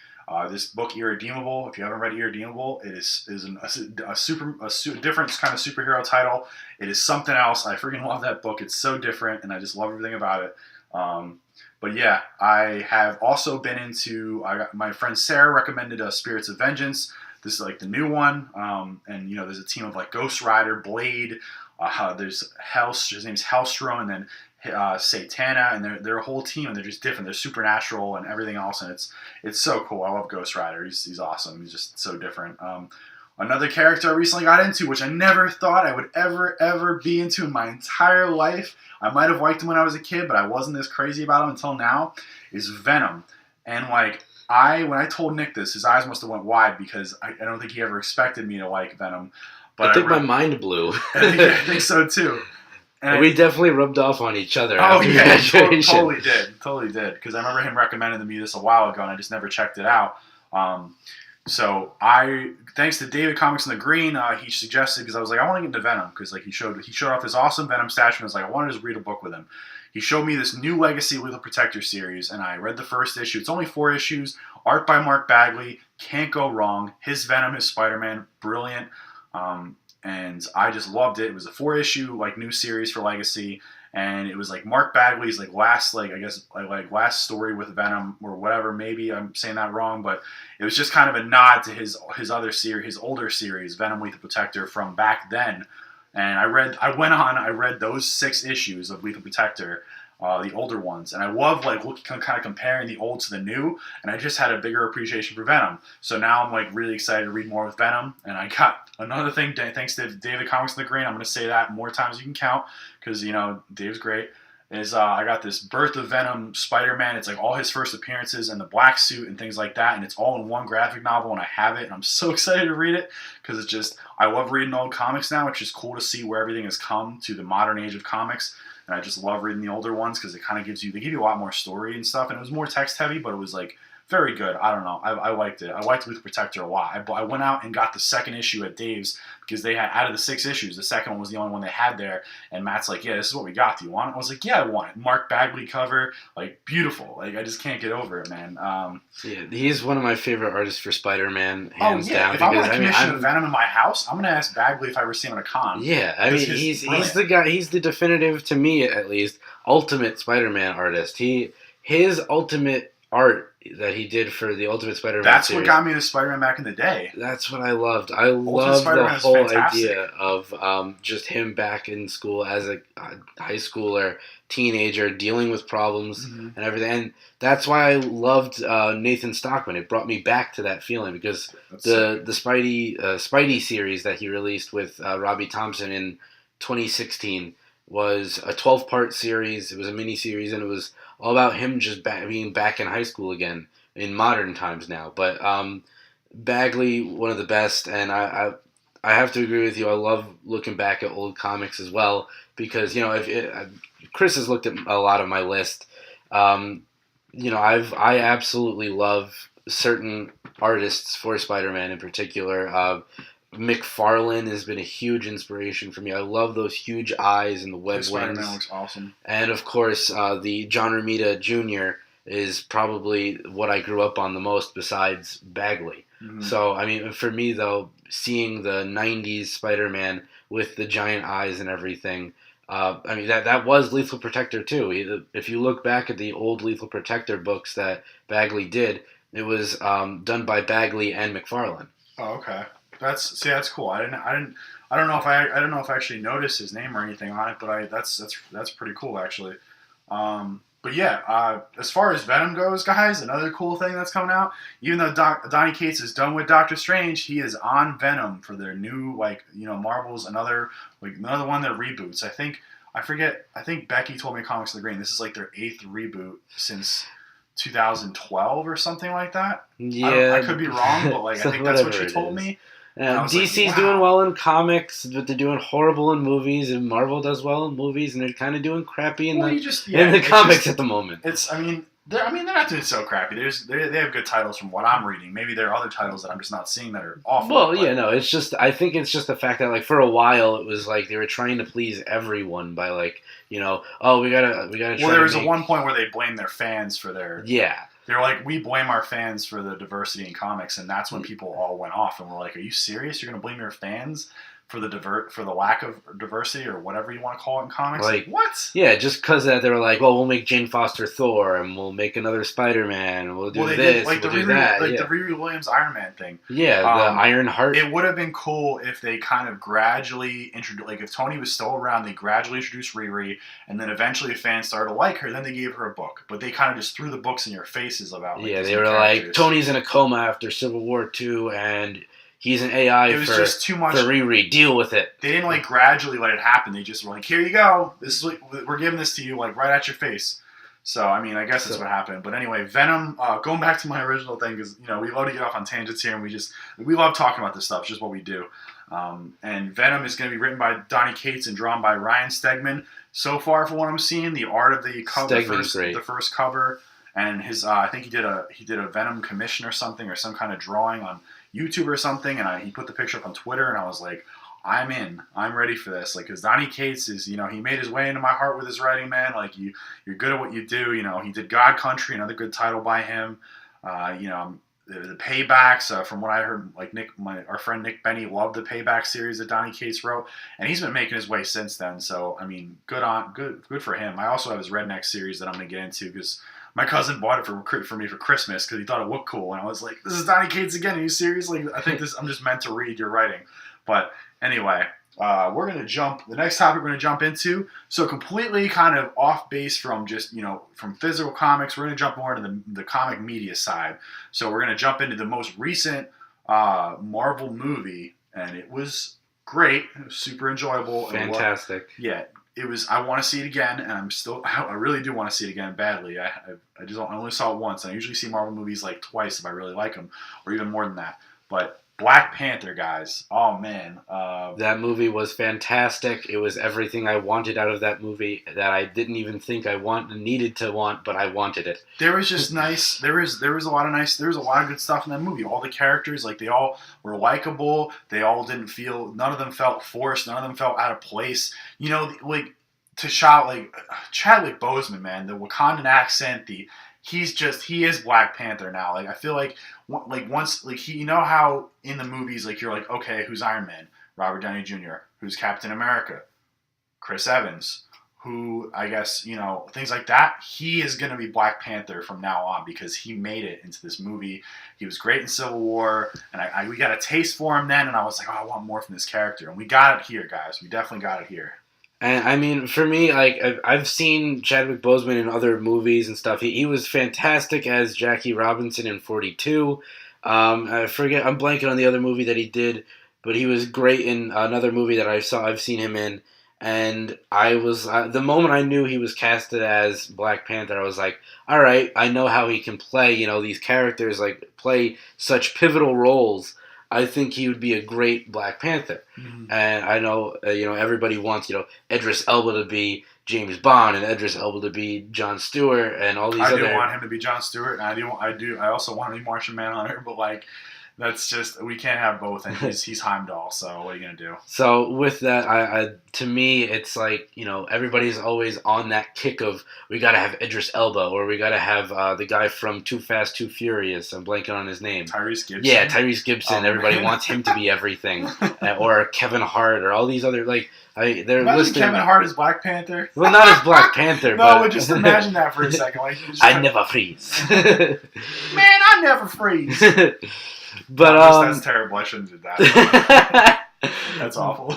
this book Irredeemable. If you haven't read Irredeemable, it is a different kind of superhero title. It is something else. I freaking love that book. It's so different, and I just love everything about it. But yeah, I have also been into. My friend Sarah recommended Spirits of Vengeance. This is like the new one, and there's a team of like Ghost Rider, Blade. There's his name's Hellstrom, and then Satana, and they're a whole team, and they're just different. They're supernatural and everything else, and it's so cool. I love Ghost Rider. He's awesome. He's just so different. Another character I recently got into, which I never thought I would ever be into in my entire life. I might have liked him when I was a kid, but I wasn't this crazy about him until now. Is Venom, and like. When I told Nick this, his eyes must have went wide because I don't think he ever expected me to like Venom. But I think my mind blew. I think so too. And we definitely rubbed off on each other. Oh yeah, totally did. Because I remember him recommending me this a while ago, and I just never checked it out. So thanks to David Comics in the Green, he suggested, because I was like, I want to get into Venom because like he showed off this awesome Venom statue, and I was like, I want to just read a book with him. He showed me this new Legacy Lethal Protector series, and I read the first issue. It's only 4 issues, art by Mark Bagley. Can't go wrong. His Venom, his Spider-Man, brilliant. And I just loved it. It was a 4-issue new series for Legacy, and it was like Mark Bagley's last last story with Venom or whatever. Maybe I'm saying that wrong, but it was just kind of a nod to his other series, his older series, Venom Lethal Protector from back then. And I read those 6 issues of Lethal Protector, the older ones, and I love kind of comparing the old to the new, and I just had a bigger appreciation for Venom. So now I'm really excited to read more with Venom, and I got another thing, thanks to David Comics in the Green, I'm going to say that more times as you can count, because Dave's great, is I got this Birth of Venom Spider-Man. It's all his first appearances and the black suit and things like that, and it's all in one graphic novel, and I have it, and I'm so excited to read it, because it's just, I love reading old comics now. It's just cool to see where everything has come to the modern age of comics, and I just love reading the older ones, because it kind of they give you a lot more story and stuff, and it was more text heavy, but it was very good. I don't know. I liked it. I liked Lethal Protector a lot. I went out and got the second issue at Dave's because they had, out of the 6 issues, the second one was the only one they had there. And Matt's like, yeah, this is what we got. Do you want it? I was like, yeah, I want it. Mark Bagley cover, beautiful. I just can't get over it, man. Yeah, he's one of my favorite artists for Spider-Man, hands down. If I want to commission a Venom in my house, I'm going to ask Bagley if I ever see him at a con. Yeah, he's the guy. He's the definitive, to me at least, ultimate Spider-Man artist. His ultimate art that he did for the Ultimate Spider-Man That's series. What got me to Spider-Man back in the day. That's what I loved. I loved the whole idea of just him back in school as a high schooler, teenager, dealing with problems and everything. And that's why I loved Nathan Stockman. It brought me back to that feeling because the Spidey series that he released with Robbie Thompson in 2016 was a 12-part series. It was a mini-series, and it was all about him just being back in high school again in modern times now. But Bagley, one of the best, and I have to agree with you. I love looking back at old comics as well because Chris has looked at a lot of my list. I absolutely love certain artists for Spider-Man in particular. McFarlane has been a huge inspiration for me. I love those huge eyes and the web wings. Spider-Man looks awesome. And of course, the John Romita Jr. is probably what I grew up on the most besides Bagley. Mm-hmm. So, for me though, seeing the 90s Spider-Man with the giant eyes and everything, that was Lethal Protector too. If you look back at the old Lethal Protector books that Bagley did, it was done by Bagley and McFarlane. Oh, okay. That's cool. I don't know if I actually noticed his name or anything on it, but that's pretty cool actually. But But yeah, as far as Venom goes, guys, another cool thing that's coming out. Even though Donny Cates is done with Doctor Strange, he is on Venom for their new, Marvel's another one that reboots. I think Becky told me Comics of the Green. This is like their 8th reboot since 2012 or something like that. Yeah, I could be wrong, but I think that's what she told me. DC's doing well in comics, but they're doing horrible in movies, and Marvel does well in movies, and they're kind of doing crappy in the comics at the moment. They're not doing so crappy. They have good titles from what I'm reading. Maybe there are other titles that I'm just not seeing that are awful. Well, it's just I think it's just the fact that for a while it was they were trying to please everyone by we gotta. Well, there was a one point where they blamed their fans for their They're like, we blame our fans for the diversity in comics, and that's when people all went off and were like, "Are you serious? You're going to blame your fans for the lack of diversity or whatever you want to call it in comics?" What? Yeah, just because that they were like, "Well, we'll make Jane Foster Thor, and we'll make another Spider-Man, and we'll do this, we'll do that." The Riri Williams Iron Man thing. Yeah, the Iron Heart. It would have been cool if they kind of gradually introduced, if Tony was still around, they gradually introduced Riri, and then eventually fans started to like her. Then they gave her a book, but they kind of just threw the books in your faces about. They were like, Tony's in a coma after Civil War II, and he's an AI. It was just too much. For Riri, deal with it. They didn't gradually let it happen. They just were like, "Here you go. This is we're giving this to you, right at your face." So I guess that's what happened. But anyway, Venom. Going back to my original thing, because we love to get off on tangents here, and we love talking about this stuff. It's just what we do. And Venom is going to be written by Donny Cates and drawn by Ryan Stegman. So far, from what I'm seeing, the art of the cover, the first cover, and his I think he did a Venom commission or something, or some kind of drawing on YouTube or something, and he put the picture up on Twitter, and I was like, I'm in. I'm ready for this. Because Donny Cates is, he made his way into my heart with his writing, man. You're good at what you do. He did God Country, another good title by him. The Paybacks, from what I heard, our friend Nick Benny loved the Payback series that Donny Cates wrote, and he's been making his way since then. So good for him. I also have his Redneck series that I'm going to get into because my cousin bought it for me for Christmas because he thought it looked cool, and I was like, "This is Donny Cates again. Are you serious? I think I'm just meant to read your writing." But anyway, we're gonna jump. The next topic we're gonna jump into, so completely kind of off base from just from physical comics. We're gonna jump more into the comic media side. So we're gonna jump into the most recent Marvel movie, and it was great. It was super enjoyable. Fantastic. It was. I want to see it again, and I really do want to see it again badly. I only saw it once, and I usually see Marvel movies twice if I really like them, or even more than that. But Black Panther, guys. Oh, man. That movie was fantastic. It was everything I wanted out of that movie that I didn't even think I needed to want, but I wanted it. There was just nice. There was a lot of good stuff in that movie. All the characters, they all were likable. They all didn't feel, none of them felt forced. None of them felt out of place. Chadwick Boseman, man, the Wakandan accent, he is Black Panther now. I feel once how in the movies you're like, okay, who's Iron Man? Robert Downey Jr. Who's Captain America? Chris Evans. Who I guess things like that. He is gonna be Black Panther from now on because he made it into this movie. He was great in Civil War, and we got a taste for him then, and I was like, oh, I want more from this character, and we got it here, guys. We definitely got it here. And for me, I've seen Chadwick Boseman in other movies and stuff. He was fantastic as Jackie Robinson in 42. I forget, I'm blanking on the other movie that he did, but he was great in another movie that I've seen him in. And I was the moment I knew he was casted as Black Panther, I was like, all right, I know how he can play. These characters play such pivotal roles. I think he would be a great Black Panther. Mm-hmm. And I know, everybody wants, Idris Elba to be James Bond and Idris Elba to be Jon Stewart and all these other... I do want him to be Jon Stewart, and I also want him to be Martian Manhunter, but, that's just, we can't have both, and he's Heimdall, so what are you going to do? So with that, to me, it's everybody's always on that kick of, we got to have Idris Elba, or we got to have the guy from Too Fast, Too Furious. I'm blanking on his name. Tyrese Gibson? Yeah, Tyrese Gibson. Everybody wants him to be everything. Or Kevin Hart, or all these other, they're listed. Kevin Hart as Black Panther? Well, not as Black Panther, but just imagine that for a second. I never freeze. Man, I never freeze. But that's terrible. I shouldn't do that. That's awful.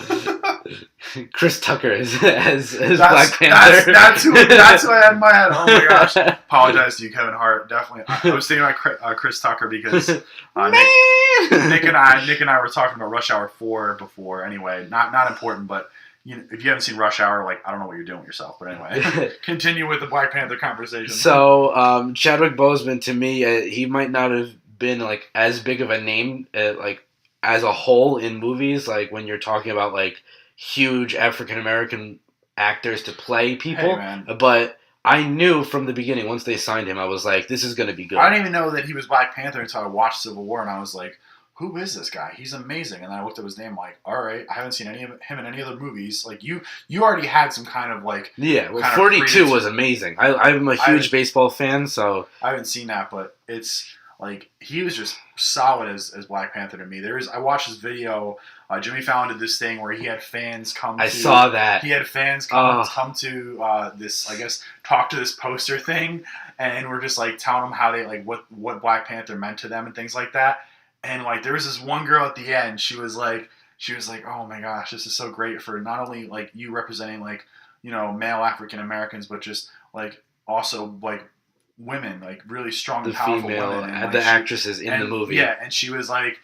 Chris Tucker as Black Panther. That's who I had in my head. Oh my gosh! Apologize to you, Kevin Hart. Definitely, I was thinking about Chris Tucker because Nick and I were talking about Rush Hour 4 before. Anyway, not important, but if you haven't seen Rush Hour, like I don't know what you're doing with yourself. But anyway, continue with the Black Panther conversation. So Chadwick Boseman, to me, he might not have been like as big of a name like as a whole in movies, like when you're talking about like huge African American actors to play people. Hey, but I knew from the beginning, once they signed him, I was like, this is going to be good. I didn't even know that he was Black Panther until I watched Civil War, and I was like, who is this guy? He's amazing. And then I looked up his name, like, all right, I haven't seen him in any other movies. Like, you already had some kind of, like... Yeah, well, 42 was amazing. I'm a huge baseball fan, so... I haven't seen that, but it's... Like, he was just solid as Black Panther to me. I watched this video. Jimmy Fallon did this thing where he had fans come. I saw that. He had fans come to this, I guess, talk to this poster thing, and we're just like telling them how they like what Black Panther meant to them and things like that. And like there was this one girl at the end. She was like, oh my gosh, this is so great for not only like you representing like male African Americans, but just like also like women, like really strong and powerful women, and the actresses in the movie. Yeah, and she was like,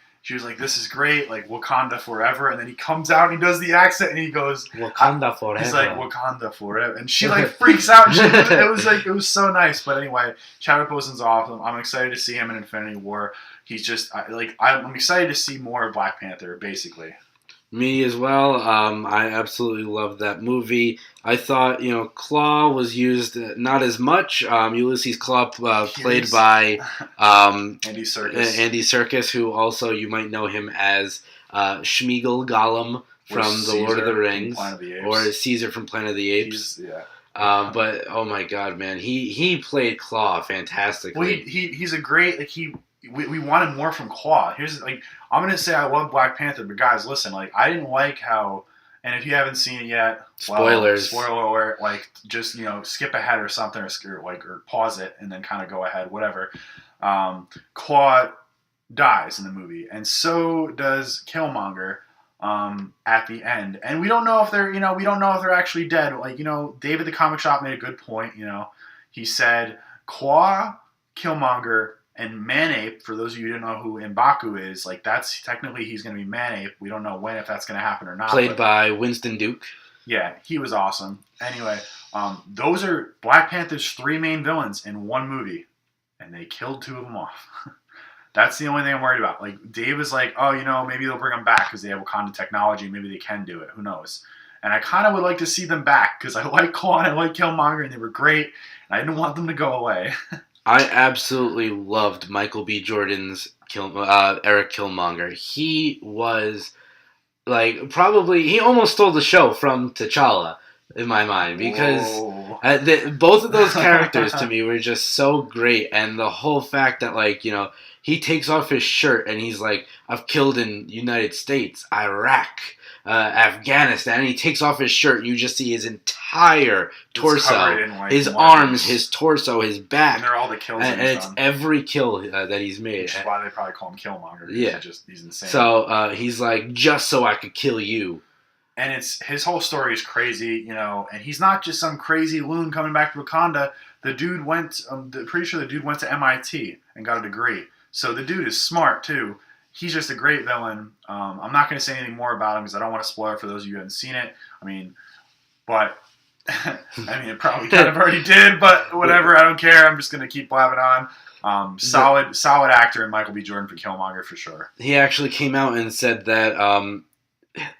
this is great, like Wakanda forever. And then he comes out and he does the accent and he goes, Wakanda forever. He's like, Wakanda forever, and she like freaks out. And it was so nice. But anyway, Chadwick Boseman's awesome. I'm excited to see him in Infinity War. He's just I'm excited to see more of Black Panther, basically. Me as well. I absolutely loved that movie. I thought, Claw was used not as much. Ulysses Claw, played by Andy Serkis. Andy Serkis, who also you might know him as Schmeagol Gollum from The Lord of the Rings, or Caesar from Planet of the Apes. But oh my God, man, he played Claw fantastically. Well, he's a great We wanted more from Claw. Here's I'm gonna say I love Black Panther, but guys, listen, I didn't like how, and if you haven't seen it yet, spoilers, spoiler alert, just skip ahead or something, or pause it and then kind of go ahead, whatever. Claw dies in the movie, and so does Killmonger at the end, and we don't know if they're actually dead. David the Comic Shop made a good point. He said Claw, Killmonger, and Manape, for those of you who don't know who M'Baku is, that's technically he's going to be Manape. We don't know if that's going to happen or not. Played by Winston Duke. Yeah, he was awesome. Anyway, those are Black Panther's 3 main villains in one movie, and they killed 2 of them off. That's the only thing I'm worried about. Dave is like, oh, maybe they'll bring them back because they have Wakanda technology. Maybe they can do it. Who knows? And I kind of would like to see them back because I like Claw and I like Killmonger, and they were great, and I didn't want them to go away. I absolutely loved Michael B. Jordan's Eric Killmonger. He was probably he almost stole the show from T'Challa in my mind, because both of those characters to me were just so great, and the whole fact that he takes off his shirt and he's like, I've killed in United States, Iraq, Afghanistan, and he takes off his shirt and you just see his entire torso, his arms, his torso, his back. And they're all the kills and it's every kill that he's made. Which is why they probably call him Killmonger. Yeah. He's insane. So he's like, just so I could kill you. And his whole story is crazy, and he's not just some crazy loon coming back to Wakanda. The dude pretty sure the dude went to MIT and got a degree. So the dude is smart too. He's just a great villain. I'm not going to say anything more about him because I don't want to spoil it for those of you who haven't seen it. But it probably kind of already did, but whatever. I don't care. I'm just going to keep blabbing on. Solid actor in Michael B. Jordan for Killmonger for sure. He actually came out and said that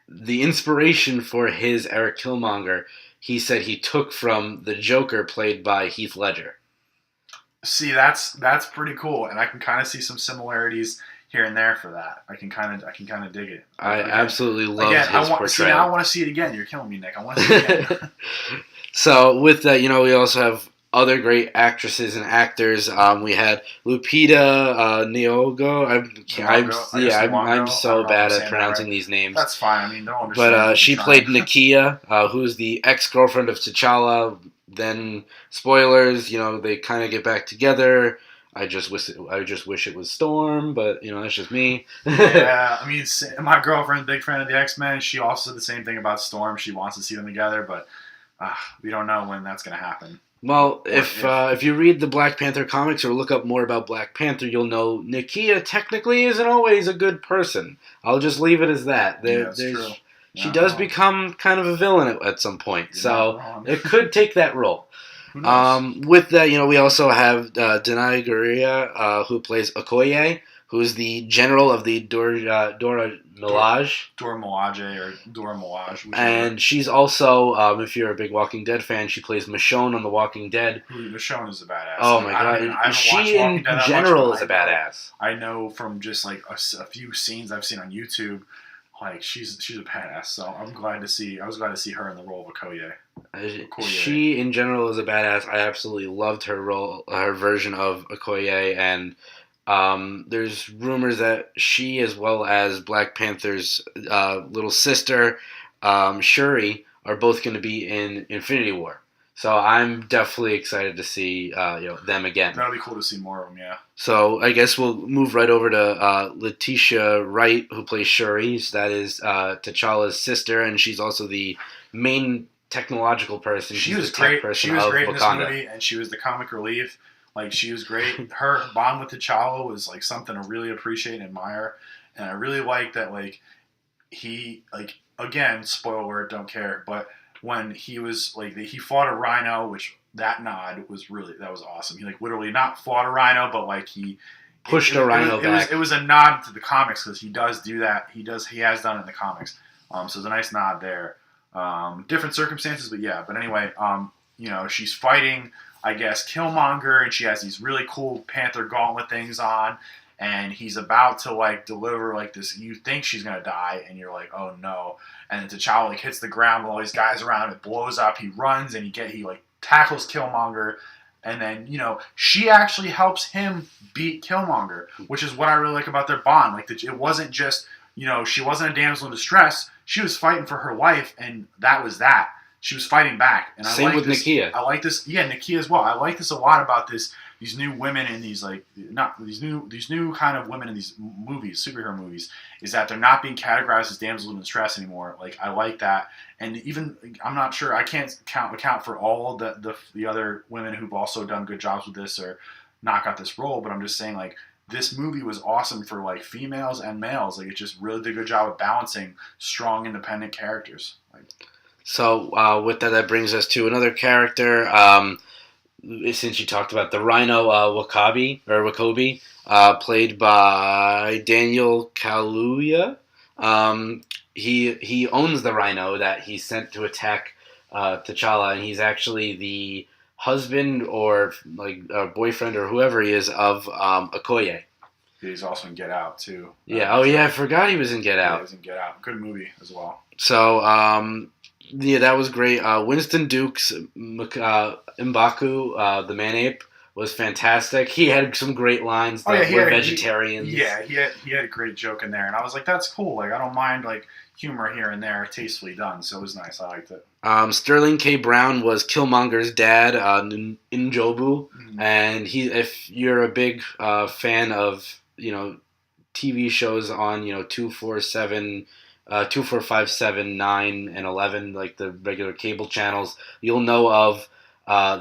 the inspiration for his Eric Killmonger, he said he took from the Joker played by Heath Ledger. See, that's pretty cool, and I can kind of see some similarities here and there for that. I can kind of dig it. I absolutely love his portrayal. I want to see it again. You're killing me, Nick. I want to see it again. So with that, we also have other great actresses and actors. We had Lupita Nyong'o. I'm so bad at pronouncing these names. That's fine. Don't understand. But she played Nakia, who's the ex-girlfriend of T'Challa. Then, spoilers, they kind of get back together. I just wish it was Storm, but that's just me. Yeah, I mean, my girlfriend's a big fan of the X-Men. She also said the same thing about Storm. She wants to see them together, but we don't know when that's going to happen. Well, if you read the Black Panther comics or look up more about Black Panther, you'll know Nakia technically isn't always a good person. I'll just leave it as that. That's true. She does become kind of a villain at some point, so it could take that role. With that, we also have Denai Guerrero, who plays Okoye, who's the general of the Dora Milaje. Dora Milaje or Dora Milaje. And she's also, if you're a big Walking Dead fan, she plays Michonne on The Walking Dead. Michonne is a badass. Oh my god. She in general is a badass. I know from just like a few scenes I've seen on YouTube, like she's a badass. So I was glad to see her in the role of Okoye. She in general is a badass. I absolutely loved her version of Okoye, and there's rumors that she, as well as Black Panther's little sister, Shuri, are both going to be in Infinity War. So I'm definitely excited to see them again. That'll be cool to see more of them, yeah. So I guess we'll move right over to Letitia Wright, who plays Shuri. That is T'Challa's sister, and she's also the main technological person. She was great. She was great in this movie, and she was the comic relief. Like, she was great. Her bond with T'Challa was like something to really appreciate and admire. And I really like that, like, he, like, again, spoiler alert, don't care, but when he was, like, he fought a rhino, which that nod was awesome. He, like, literally not fought a rhino, but, like, he pushed a rhino back. It was a nod to the comics, because he does do that. He has done it in the comics. So it's a nice nod there. Different circumstances, but yeah. But anyway, she's fighting, I guess, Killmonger, and she has these really cool Panther gauntlet things on, and he's about to, like, deliver, like, this, you think she's gonna die, and you're like, oh no, and then T'Challa, like, hits the ground with all these guys around him, it blows up, he runs, and he like, tackles Killmonger, and then, she actually helps him beat Killmonger, which is what I really like about their bond. Like, it wasn't just, she wasn't a damsel in distress, she was fighting for her life, and that was that. She was fighting back. And Same with Nakia. I like this. Yeah, Nakia as well. I like this a lot about these new women in these, like, not these new kind of women in these movies, superhero movies, is that they're not being categorized as damsels in distress anymore. Like, I like that. And even, I'm not sure, I can't account for all the other women who've also done good jobs with this or not got this role, but I'm just saying, like, this movie was awesome for, like, females and males. Like, it just really did a good job of balancing strong, independent characters. Like, so with that brings us to another character. Since you talked about the Rhino, W'Kabi, played by Daniel Kaluuya. He owns the Rhino that he sent to attack T'Challa, and he's actually the husband or, like, boyfriend or whoever he is of Okoye. He's also in Get Out too. Yeah. Oh yeah, I forgot he was in Get Out. Yeah, he was in Get Out. Good movie as well. So yeah, that was great. Winston Duke's M'Baku, the man-ape, was fantastic. He had some great lines that were vegetarians. He had a great joke in there, and I was like, that's cool. Like, I don't mind, like, humor here and there, tastefully done, so it was nice. I liked it. Sterling K. Brown was Killmonger's dad, Njobu, Mm-hmm. and if you're a big fan of, TV shows on, 247... 2, 4, 5, 7, 9, and 11, like the regular cable channels, you'll know of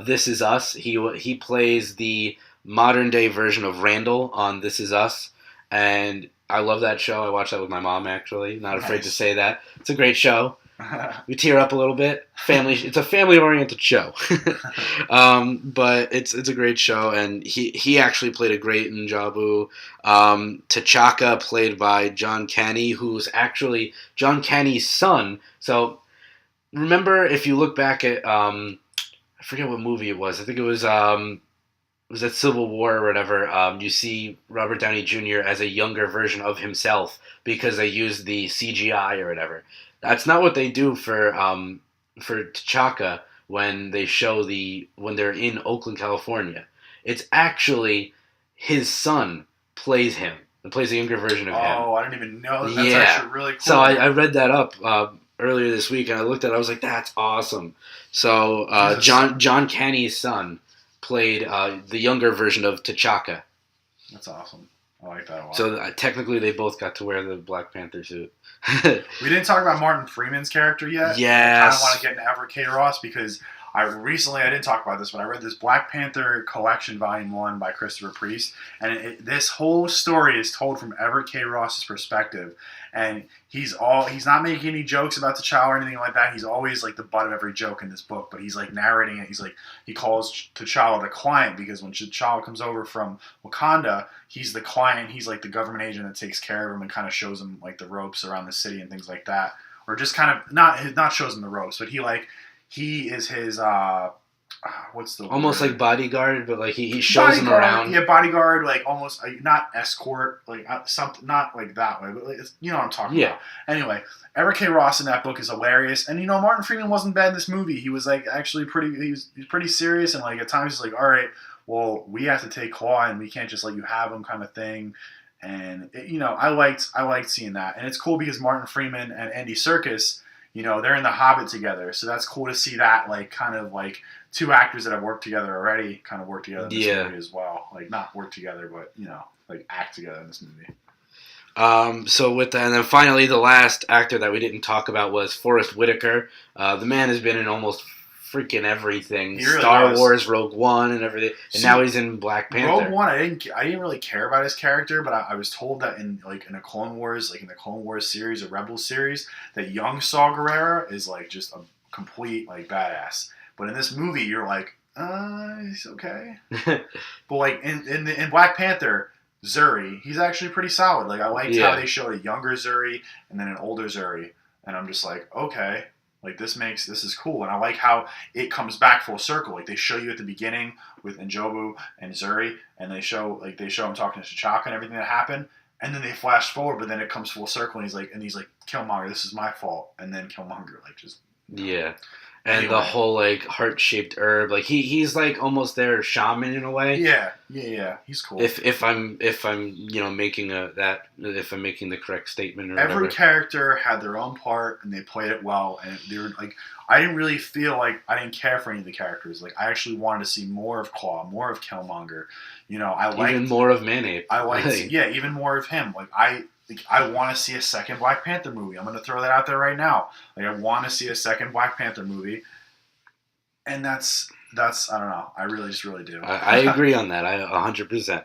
This Is Us. He plays the modern day version of Randall on This Is Us, and I love that show. I watched that with my mom, actually. Not afraid to say that. It's a great show. We tear up a little bit. It's a family-oriented show. But it's a great show, and he actually played a great Njobu. T'Chaka, played by John Caney, who's actually John Caney's son. So remember, if you look back at I forget what movie it was. I think it was that Civil War or whatever. You see Robert Downey Jr. as a younger version of himself because they used the CGI or whatever. That's not what they do for T'Chaka when they're in Oakland, California. It's actually his son plays him. It plays a younger version of him. Oh, I didn't even know that. That's actually really cool. So I read that up earlier this week, and I looked at it. I was like, that's awesome. So John Caney's son played the younger version of T'Chaka. That's awesome. I like that a lot. So technically, they both got to wear the Black Panther suit. We didn't talk about Martin Freeman's character yet. Yes. I kind of want to get into Everett K. Ross because I didn't talk about this, but I read this Black Panther Collection Volume 1 by Christopher Priest, and this whole story is told from Everett K. Ross's perspective, and he's not making any jokes about T'Challa or anything like that. He's always like the butt of every joke in this book, but he's like narrating it. He's like, he calls T'Challa the client because when T'Challa comes over from Wakanda, he's the client. He's like the government agent that takes care of him and kind of shows him like the ropes around the city and things like that, or just kind of not shows him the ropes, but he is his what's the almost word? like bodyguard, but like he shows him around. Yeah, bodyguard, like almost not escort, like something, not like that way, but like, you know what I'm talking about. Anyway, Everett K. Ross in that book is hilarious, and Martin Freeman wasn't bad in this movie. He was like actually he was pretty serious, and like at times he's like, all right, well, we have to take Claw, and we can't just let you have him, kind of thing. And I liked seeing that, and it's cool because Martin Freeman and Andy Serkis, they're in The Hobbit together, so that's cool to see that, like, kind of, like, two actors that have worked together already kind of work together in this movie as well. Like, not work together, but, like, act together in this movie. So with that, and then finally, the last actor that we didn't talk about was Forrest Whitaker. The man has been in almost freaking everything. He really Star Wars, Rogue One, and everything. And now he's in Black Panther. Rogue One, I didn't really care about his character, but I was told that in a Clone Wars, like in the Clone Wars series, a Rebels series, that young Saw Gerrera is like just a complete like badass. But in this movie, you're like, he's okay. But like in Black Panther, Zuri, he's actually pretty solid. Like I liked how they showed a younger Zuri and then an older Zuri, and I'm just like, okay. Like, this is cool. And I like how it comes back full circle. Like, they show you at the beginning with Njobu and Zuri, and they show him talking to T'Chaka and everything that happened. And then they flash forward, but then it comes full circle, and he's like, Killmonger, this is my fault. And then Killmonger, like, just... Yeah. And the whole, like, heart-shaped herb. Like, he's, like, almost their shaman in a way. Yeah. He's cool. If I'm making the correct statement or Every whatever. character had their own part, and they played it well. And they were, like... I didn't really feel like I didn't care for any of the characters. Like, I actually wanted to see more of Claw, more of Killmonger. Even more of Manape. Even more of him. Like, I want to see a second Black Panther movie. I'm going to throw that out there right now. Like, I want to see a second Black Panther movie. And that's I don't know. I really do. I agree on that. 100%.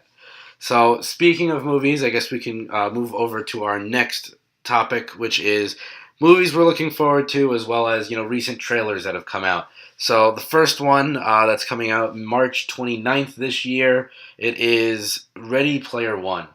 So, speaking of movies, I guess we can move over to our next topic, which is movies we're looking forward to, as well as, recent trailers that have come out. So, the first one that's coming out March 29th this year, it is Ready Player One.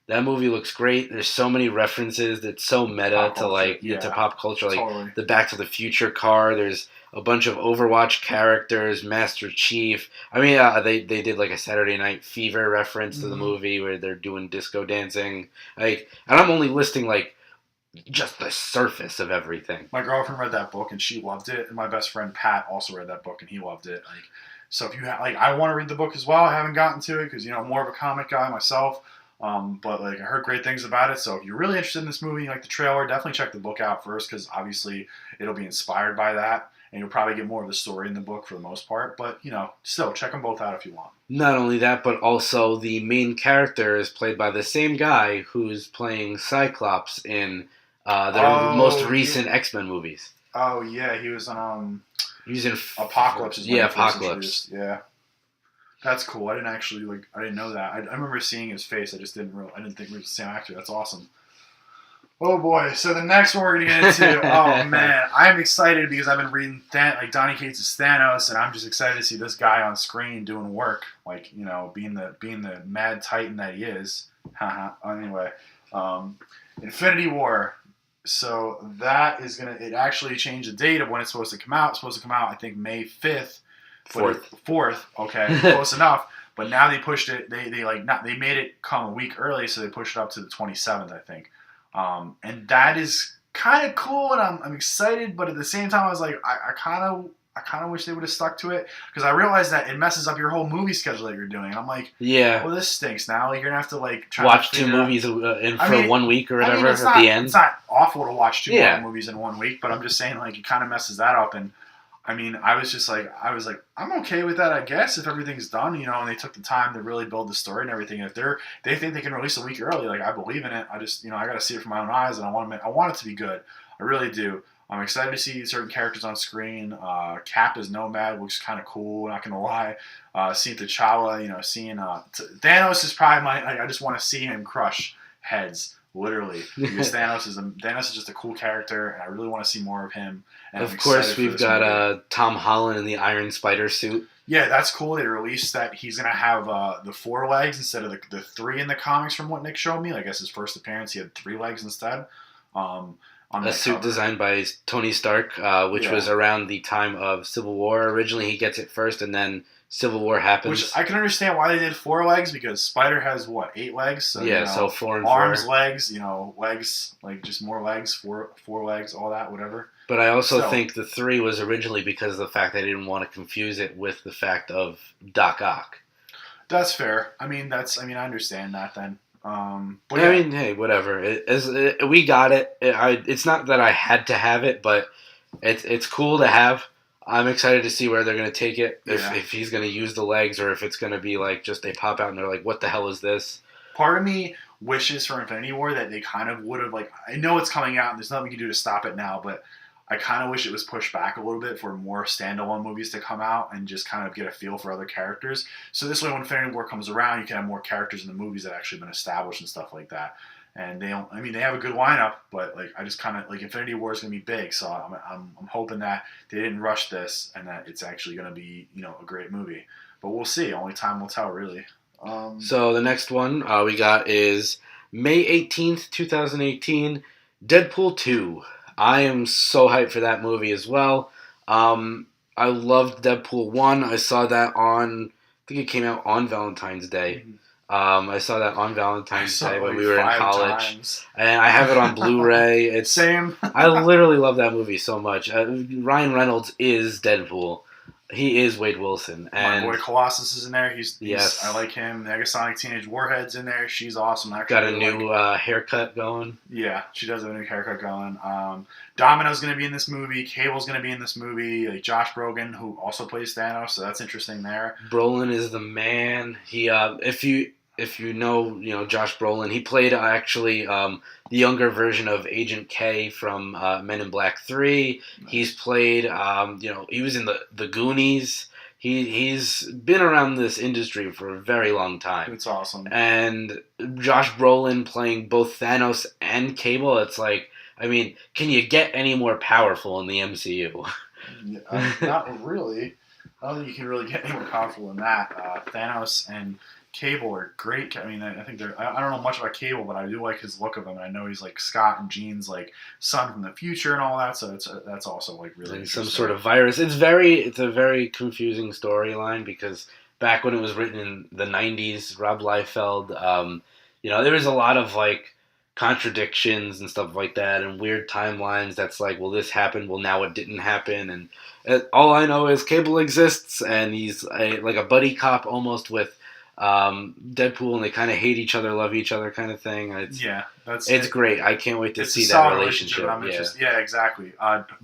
That movie looks great. There's so many references. It's so meta to pop culture. Like totally. The Back to the Future car. There's a bunch of Overwatch characters, Master Chief. I mean, they did like a Saturday Night Fever reference to the movie where they're doing disco dancing. Like, and I'm only listing like just the surface of everything. My girlfriend read that book and she loved it, and my best friend Pat also read that book and he loved it. Like, so if you I want to read the book as well. I haven't gotten to it because I'm more of a comic guy myself. But like I heard great things about it. So if you're really interested in this movie, you like the trailer, definitely check the book out first because obviously it'll be inspired by that, and you'll probably get more of the story in the book for the most part. But still check them both out if you want. Not only that, but also the main character is played by the same guy who's playing Cyclops in their most recent X-Men movies. Oh yeah, he was in Apocalypse. Apocalypse. Yeah. That's cool. I didn't know that. I remember seeing his face. I didn't think it was the same actor. That's awesome. Oh boy. So the next one we're going to get into, oh man, I'm excited because I've been reading Donny Cates' Thanos, and I'm just excited to see this guy on screen doing work. Like, being the mad titan that he is. Anyway, Infinity War. So that is it actually changed the date of when it's supposed to come out. It's supposed to come out, I think, May 5th. 4th, okay, close enough. But now they pushed it. They made it come a week early, so they pushed it up to the 27th, I think. And that is kind of cool, and I'm excited. But at the same time, I was like, I kind of wish they would have stuck to it because I realized that it messes up your whole movie schedule that you're doing. And I'm like, yeah, well, this stinks. Now you're gonna have to try watch to 2 movies for 1 week or whatever at the end. It's not awful to watch 2 movies in 1 week, but I'm just saying it kind of messes that up and. I mean, I was like, I'm okay with that, I guess, if everything's done, and they took the time to really build the story and everything. If they think they can release a week early, like I believe in it. I just, I got to see it from my own eyes, and I want it to be good. I really do. I'm excited to see certain characters on screen. Cap as Nomad looks kind of cool. Not gonna lie. Seeing T'Challa, seeing Thanos is probably I just want to see him crush heads. Literally, because Thanos is just a cool character, and I really want to see more of him. And of course, we've got Tom Holland in the Iron Spider suit. Yeah, that's cool. They released that he's gonna have the 4 legs instead of the 3 in the comics. From what Nick showed me, I guess his first appearance, he had 3 legs instead. On a suit cover. Designed by Tony Stark, which was around the time of Civil War. Originally, he gets it first, and then Civil War happens. Which I can understand why they did 4 legs, because Spider has 8 legs? So, so 4 and arms, 4. legs, legs, like just more legs, 4 legs, all that, whatever. But I also think the 3 was originally because of the fact they didn't want to confuse it with the fact of Doc Ock. That's fair. I mean, I understand that then. But I mean, hey, whatever. We got it. It's not that I had to have it, but it's cool to have. I'm excited to see where they're going to take it. If he's going to use the legs, or if it's going to be like just they pop out and they're like, what the hell is this? Part of me wishes for Infinity War that they kind of would have, I know it's coming out and there's nothing we can do to stop it now, but I kind of wish it was pushed back a little bit for more standalone movies to come out and just kind of get a feel for other characters. So this way, when Infinity War comes around, you can have more characters in the movies that actually been established and stuff like that. And they have a good lineup, but I just kind of Infinity War is going to be big, so I'm hoping that they didn't rush this and that it's actually going to be a great movie. But we'll see. Only time will tell, really. So the next one we got is May 18th, 2018, Deadpool 2. I am so hyped for that movie as well. I loved Deadpool 1. I saw that I think it came out on Valentine's Day. Mm-hmm. I saw that on Valentine's Day when we were in 5 college. times. And I have it on Blu-ray. It's Same. I literally love that movie so much. Ryan Reynolds is Deadpool. He is Wade Wilson. And my boy Colossus is in there. Yes. I like him. Negasonic Teenage Warhead's in there. She's awesome. Got a new haircut going. Yeah, she does have a new haircut going. Domino's going to be in this movie. Cable's going to be in this movie. Josh Brolin, who also plays Thanos, so that's interesting there. Brolin is the man. He, if you know Josh Brolin, he played actually the younger version of Agent K from Men in Black 3. Nice. He's played, he was in the Goonies. He's been around this industry for a very long time. It's awesome. And Josh Brolin playing both Thanos and Cable, it's can you get any more powerful in the MCU? Not really. I don't think you can really get any more powerful than that. Thanos and Cable are great. I mean, I think I don't know much about Cable, but I do like his look of him. And I know he's like Scott and Jean's son from the future and all that. So that's also really and some sort of virus. It's a very confusing storyline because back when it was written in the 90s, Rob Liefeld, there was a lot of contradictions and stuff like that and weird timelines. That's well, this happened. Well, now it didn't happen. And all I know is Cable exists and he's a buddy cop almost with Deadpool, and they kind of hate each other, love each other, kind of thing. It's great. I can't wait to see that relationship. Yeah, exactly.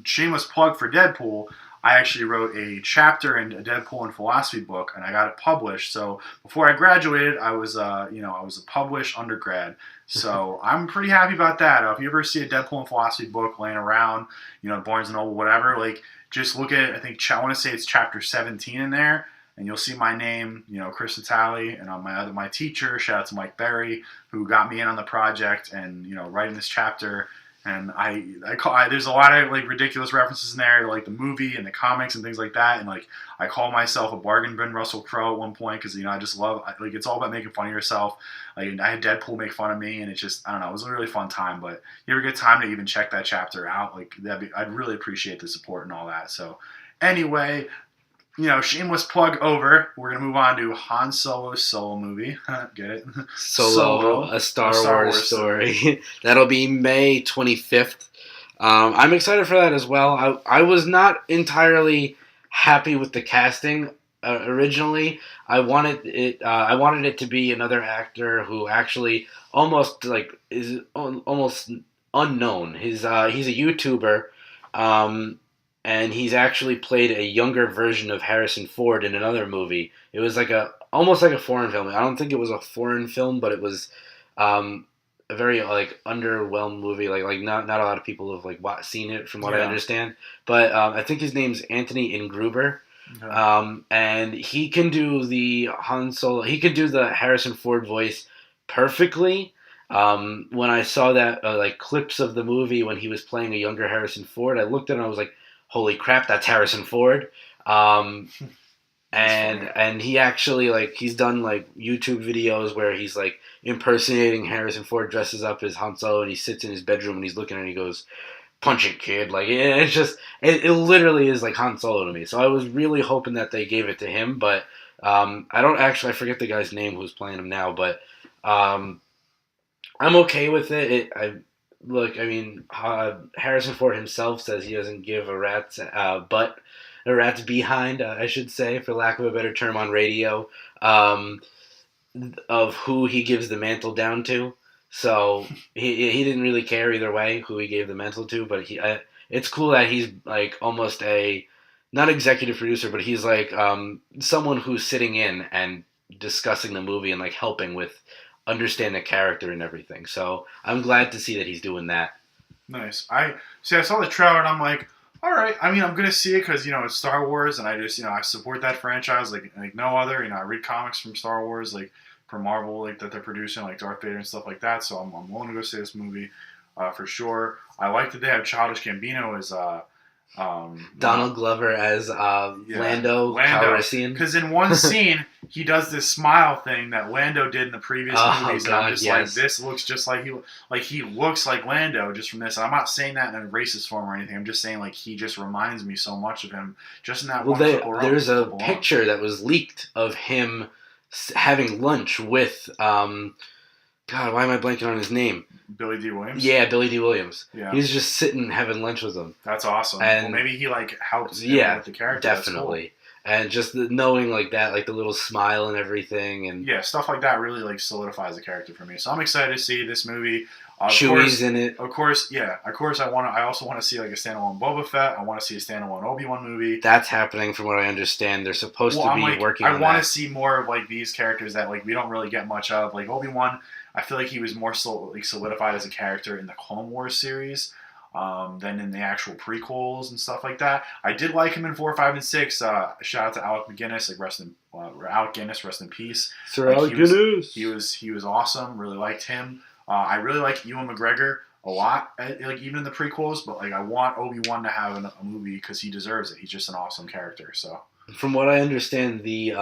Shameless plug for Deadpool. I actually wrote a chapter in a Deadpool and philosophy book, and I got it published. So before I graduated, I was a published undergrad. So I'm pretty happy about that. If you ever see a Deadpool and philosophy book laying around, Barnes and Noble, whatever, just look at it. I want to say it's chapter 17 in there. And you'll see my name, Chris Natale, and my teacher. Shout out to Mike Berry, who got me in on the project and writing this chapter. And there's a lot of ridiculous references in there to the movie and the comics and things like that. And I call myself a bargain bin Russell Crowe at one point because I just love it's all about making fun of yourself. I had Deadpool make fun of me, and it just, I don't know, it was a really fun time. But you ever get time to even check that chapter out? I'd really appreciate the support and all that. So anyway. Shameless plug over. We're going to move on to Han Solo's solo movie. Get it? Solo, a Star Wars story. That'll be May 25th. I'm excited for that as well. I was not entirely happy with the casting originally. I wanted it to be another actor who actually almost is almost unknown. He's a YouTuber. and he's actually played a younger version of Harrison Ford in another movie. It was like almost like a foreign film. I don't think it was a foreign film, but it was a very like underwhelmed movie. Like not a lot of people have like seen it, from what I understand. But I think his name's Anthony Ingruber. Okay. And he can do the Han Solo. He can do the Harrison Ford voice perfectly. When I saw that like clips of the movie when he was playing a younger Harrison Ford, I looked at it and I was like, "Holy crap, that's Harrison Ford!" And he actually like he's done like YouTube videos where he's like impersonating Harrison Ford, dresses up as Han Solo, and he sits in his bedroom and he's looking and he goes, "Punch it, kid!" Like it's just it literally is like Han Solo to me. So I was really hoping that they gave it to him, but I forget the guy's name who's playing him now, but I'm okay with it. Harrison Ford himself says he doesn't give a rat's butt. A rat's behind, I should say, for lack of a better term on radio, of who he gives the mantle down to. So he didn't really care either way who he gave the mantle to, but it's cool that he's like almost not executive producer, but he's like someone who's sitting in and discussing the movie and like helping with understand the character and everything. So I'm glad to see that he's doing that. Nice. I saw the trailer and I'm like, all right. I mean, I'm gonna see it because it's Star Wars, and I just I support that franchise like no other. I read comics from Star Wars, like from Marvel, like that they're producing, like Darth Vader and stuff like that. So I'm willing to go see this movie for sure. I like that they have Childish Gambino as Donald Glover as Lando Calrissian. Because in one scene, he does this smile thing that Lando did in the previous movies. God, I'm just like, this looks just like he looks like Lando just from this. I'm not saying that in a racist form or anything. I'm just saying like he just reminds me so much of him just in that there's a picture that was leaked of him having lunch with God, why am I blanking on his name? Billy D. Williams? Yeah, Billy D. Williams. Yeah. He's just sitting having lunch with him. That's awesome. And maybe he like helps him with the character. Definitely. Cool. And just knowing like that, like the little smile and everything, and stuff like that really like solidifies the character for me. So I'm excited to see this movie. Chewie's in it. Of course, yeah. Of course, I also want to see like a standalone Boba Fett. I want to see a standalone Obi-Wan movie. That's happening, from what I understand. They're supposed to be working on that. I want to see more of like these characters that like we don't really get much of. Like Obi-Wan, I feel like he was more solidified as a character in the Clone Wars series than in the actual prequels and stuff like that. I did like him in 4, 5, and 6. Shout out to Alec McGuinness, Alec Guinness, rest in peace. Sir Alec Guinness. He was awesome. Really liked him. I really like Ewan McGregor a lot, like even in the prequels. But like I want Obi-Wan to have a movie because he deserves it. He's just an awesome character. So from what I understand, the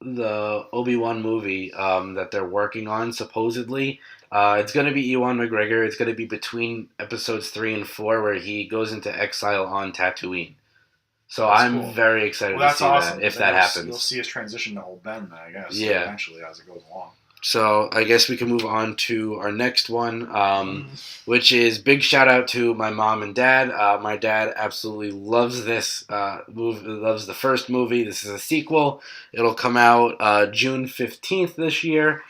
Obi-Wan movie that they're working on, supposedly, it's going to be Ewan McGregor. It's going to be between episodes 3 and 4, where he goes into exile on Tatooine. So that's I'm cool. Very excited to see awesome. That, if that happens. You'll see us transition to Old Ben, I guess, eventually as it goes along. So I guess we can move on to our next one, which is big shout out to my mom and dad. My dad absolutely loves this movie, loves the first movie. This is a sequel. It'll come out June 15th this year.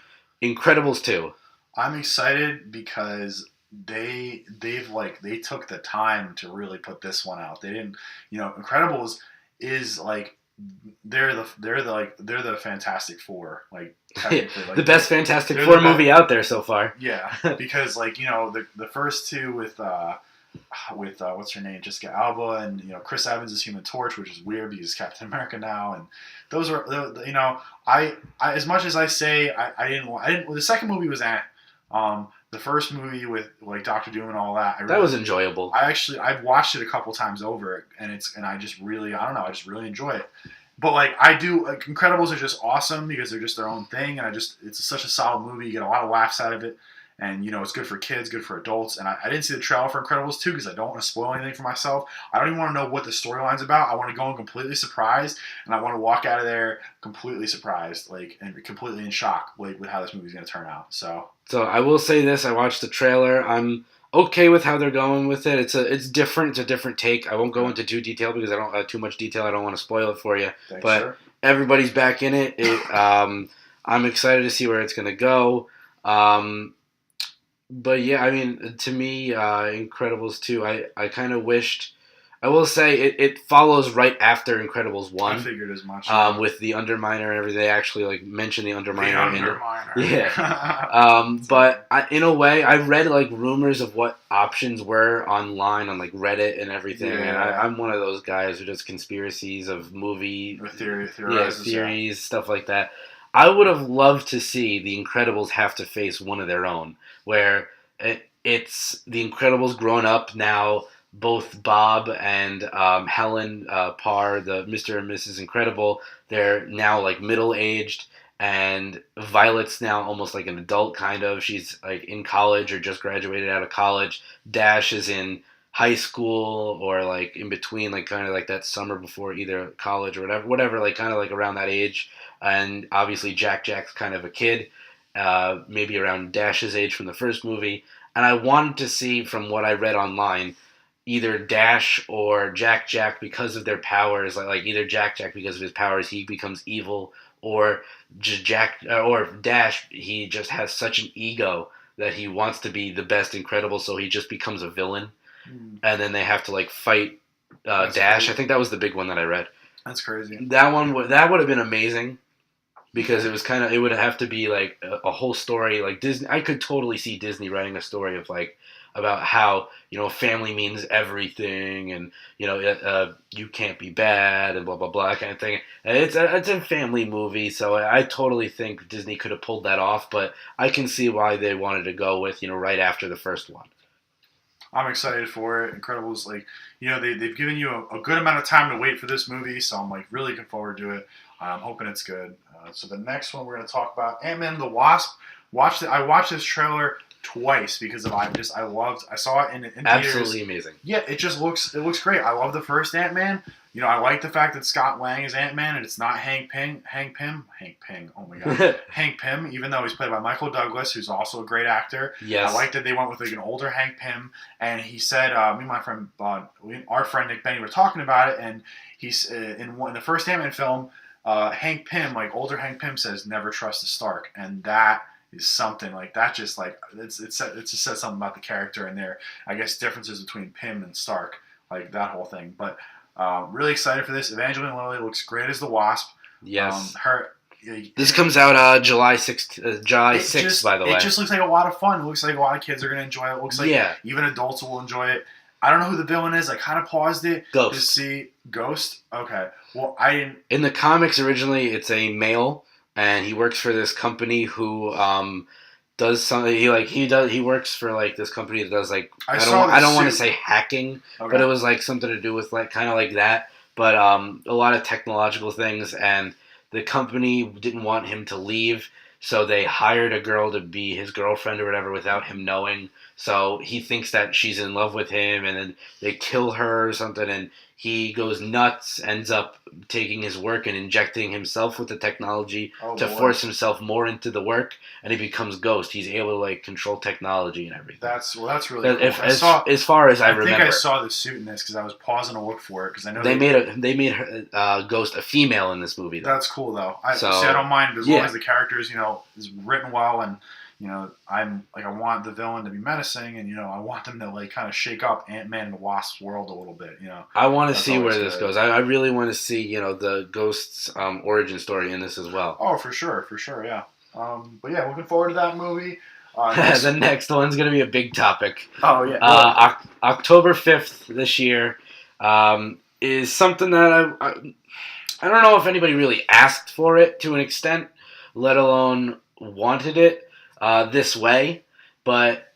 Incredibles 2. I'm excited because they took the time to really put this one out. They didn't, Incredibles is like they're the Fantastic Four, like technically, like, the best Fantastic Four movie out there so far. Yeah, because the first two with what's her name, Jessica Alba, and Chris Evans is Human Torch, which is weird because he's Captain America now, and those are I as much as I say I didn't the second movie was the first movie with like Doctor Doom and all that, that was enjoyable. I've watched it a couple times over, and I just really I just really enjoy it. But like I do, like Incredibles are just awesome because they're just their own thing, and it's such a solid movie. You get a lot of laughs out of it, and it's good for kids, good for adults. And I didn't see the trailer for Incredibles 2 because I don't want to spoil anything for myself. I don't even want to know what the storyline's about. I want to go in completely surprised, and I want to walk out of there completely surprised, and completely in shock, with how this movie's going to turn out. So I will say this: I watched the trailer. I'm okay with how they're going with it. It's different. It's a different take. I won't go into too detail because I don't have too much detail. I don't want to spoil it for you. Thanks, but sir. Everybody's back in it. I'm excited to see where it's going to go. But yeah, I mean, to me, Incredibles 2, I kind of wished I will say it follows right after Incredibles 1. I figured as much. With the Underminer and everything. They actually like mention the Underminer. The Underminer. But in a way, I read like rumors of what options were online on like Reddit and everything. Yeah. And I'm one of those guys who does conspiracies of movie theories, stuff like that. I would have loved to see the Incredibles have to face one of their own, where it's the Incredibles grown up now. Both Bob and Helen Parr, the Mr. and Mrs. Incredible, they're now like middle-aged, and Violet's now almost like an adult kind of. She's like in college or just graduated out of college. Dash is in high school or like in between, like kind of like that summer before either college or whatever, like kind of like around that age. And obviously Jack's kind of a kid, maybe around Dash's age from the first movie. And I wanted to see, from what I read online, either Dash or Jack because of their powers, like either Jack because of his powers he becomes evil, or or Dash, he just has such an ego that he wants to be the best Incredible, so he just becomes a villain, and then they have to like fight Dash. Crazy. I think that was the big one that I read. That's crazy. That would have been amazing. Because it was it would have to be like a whole story, like Disney. I could totally see Disney writing a story of like about how family means everything, and you can't be bad, and blah blah blah kind of thing. And it's a family movie, so I totally think Disney could have pulled that off. But I can see why they wanted to go with right after the first one. I'm excited for it. Incredibles, like they've given you a good amount of time to wait for this movie, so I'm like really looking forward to it. I'm hoping it's good. So the next one we're going to talk about, Ant-Man and the Wasp. I watched this trailer twice because I saw it in theaters. Absolutely amazing. Yeah, it looks great. I love the first Ant-Man. I like the fact that Scott Lang is Ant-Man and it's not Hank Pym. Oh my god, Hank Pym. Even though he's played by Michael Douglas, who's also a great actor. Yes. I like that they went with like an older Hank Pym. And he said, me and my friend, our friend Nick Benny, were talking about it, and he's in the first Ant-Man film. Hank Pym, like older Hank Pym, says never trust a Stark, and that is something like that. Just like it just says something about the character and their, I guess, differences between Pym and Stark, like that whole thing. But really excited for this. Evangeline Lilly looks great as the Wasp. Yes. This It comes out July 6th, by the way. It just looks like a lot of fun. It looks like a lot of kids are going to enjoy it. It looks like even adults will enjoy it. I don't know who the villain is. I kind of paused it to see Ghost. Okay. Well, I didn't. In the comics, originally, it's a male, and he works for this company who does something. He works for like this company that does like I don't want to say hacking, but it was like something to do with like kind of like that. But a lot of technological things, and the company didn't want him to leave, so they hired a girl to be his girlfriend or whatever without him knowing. So he thinks that she's in love with him, and then they kill her or something, and he goes nuts, ends up taking his work and injecting himself with the technology force himself more into the work, and he becomes Ghost. He's able to like control technology and everything. That's really cool. As far as I remember. I think I saw the suit in this because I was pausing to look for it because I know they made her Ghost a female in this movie. Though. That's cool though. I don't mind as long as the characters is written well, and I'm like I want the villain to be menacing, and I want them to like kind of shake up Ant-Man and the Wasp's world a little bit. I want to see where this goes. I really want to see the Ghost's origin story in this as well. Oh, for sure, yeah. But yeah, looking forward to that movie. The next one's gonna be a big topic. Oh yeah. October 5th this year is something that I don't know if anybody really asked for it to an extent, let alone wanted it this way, but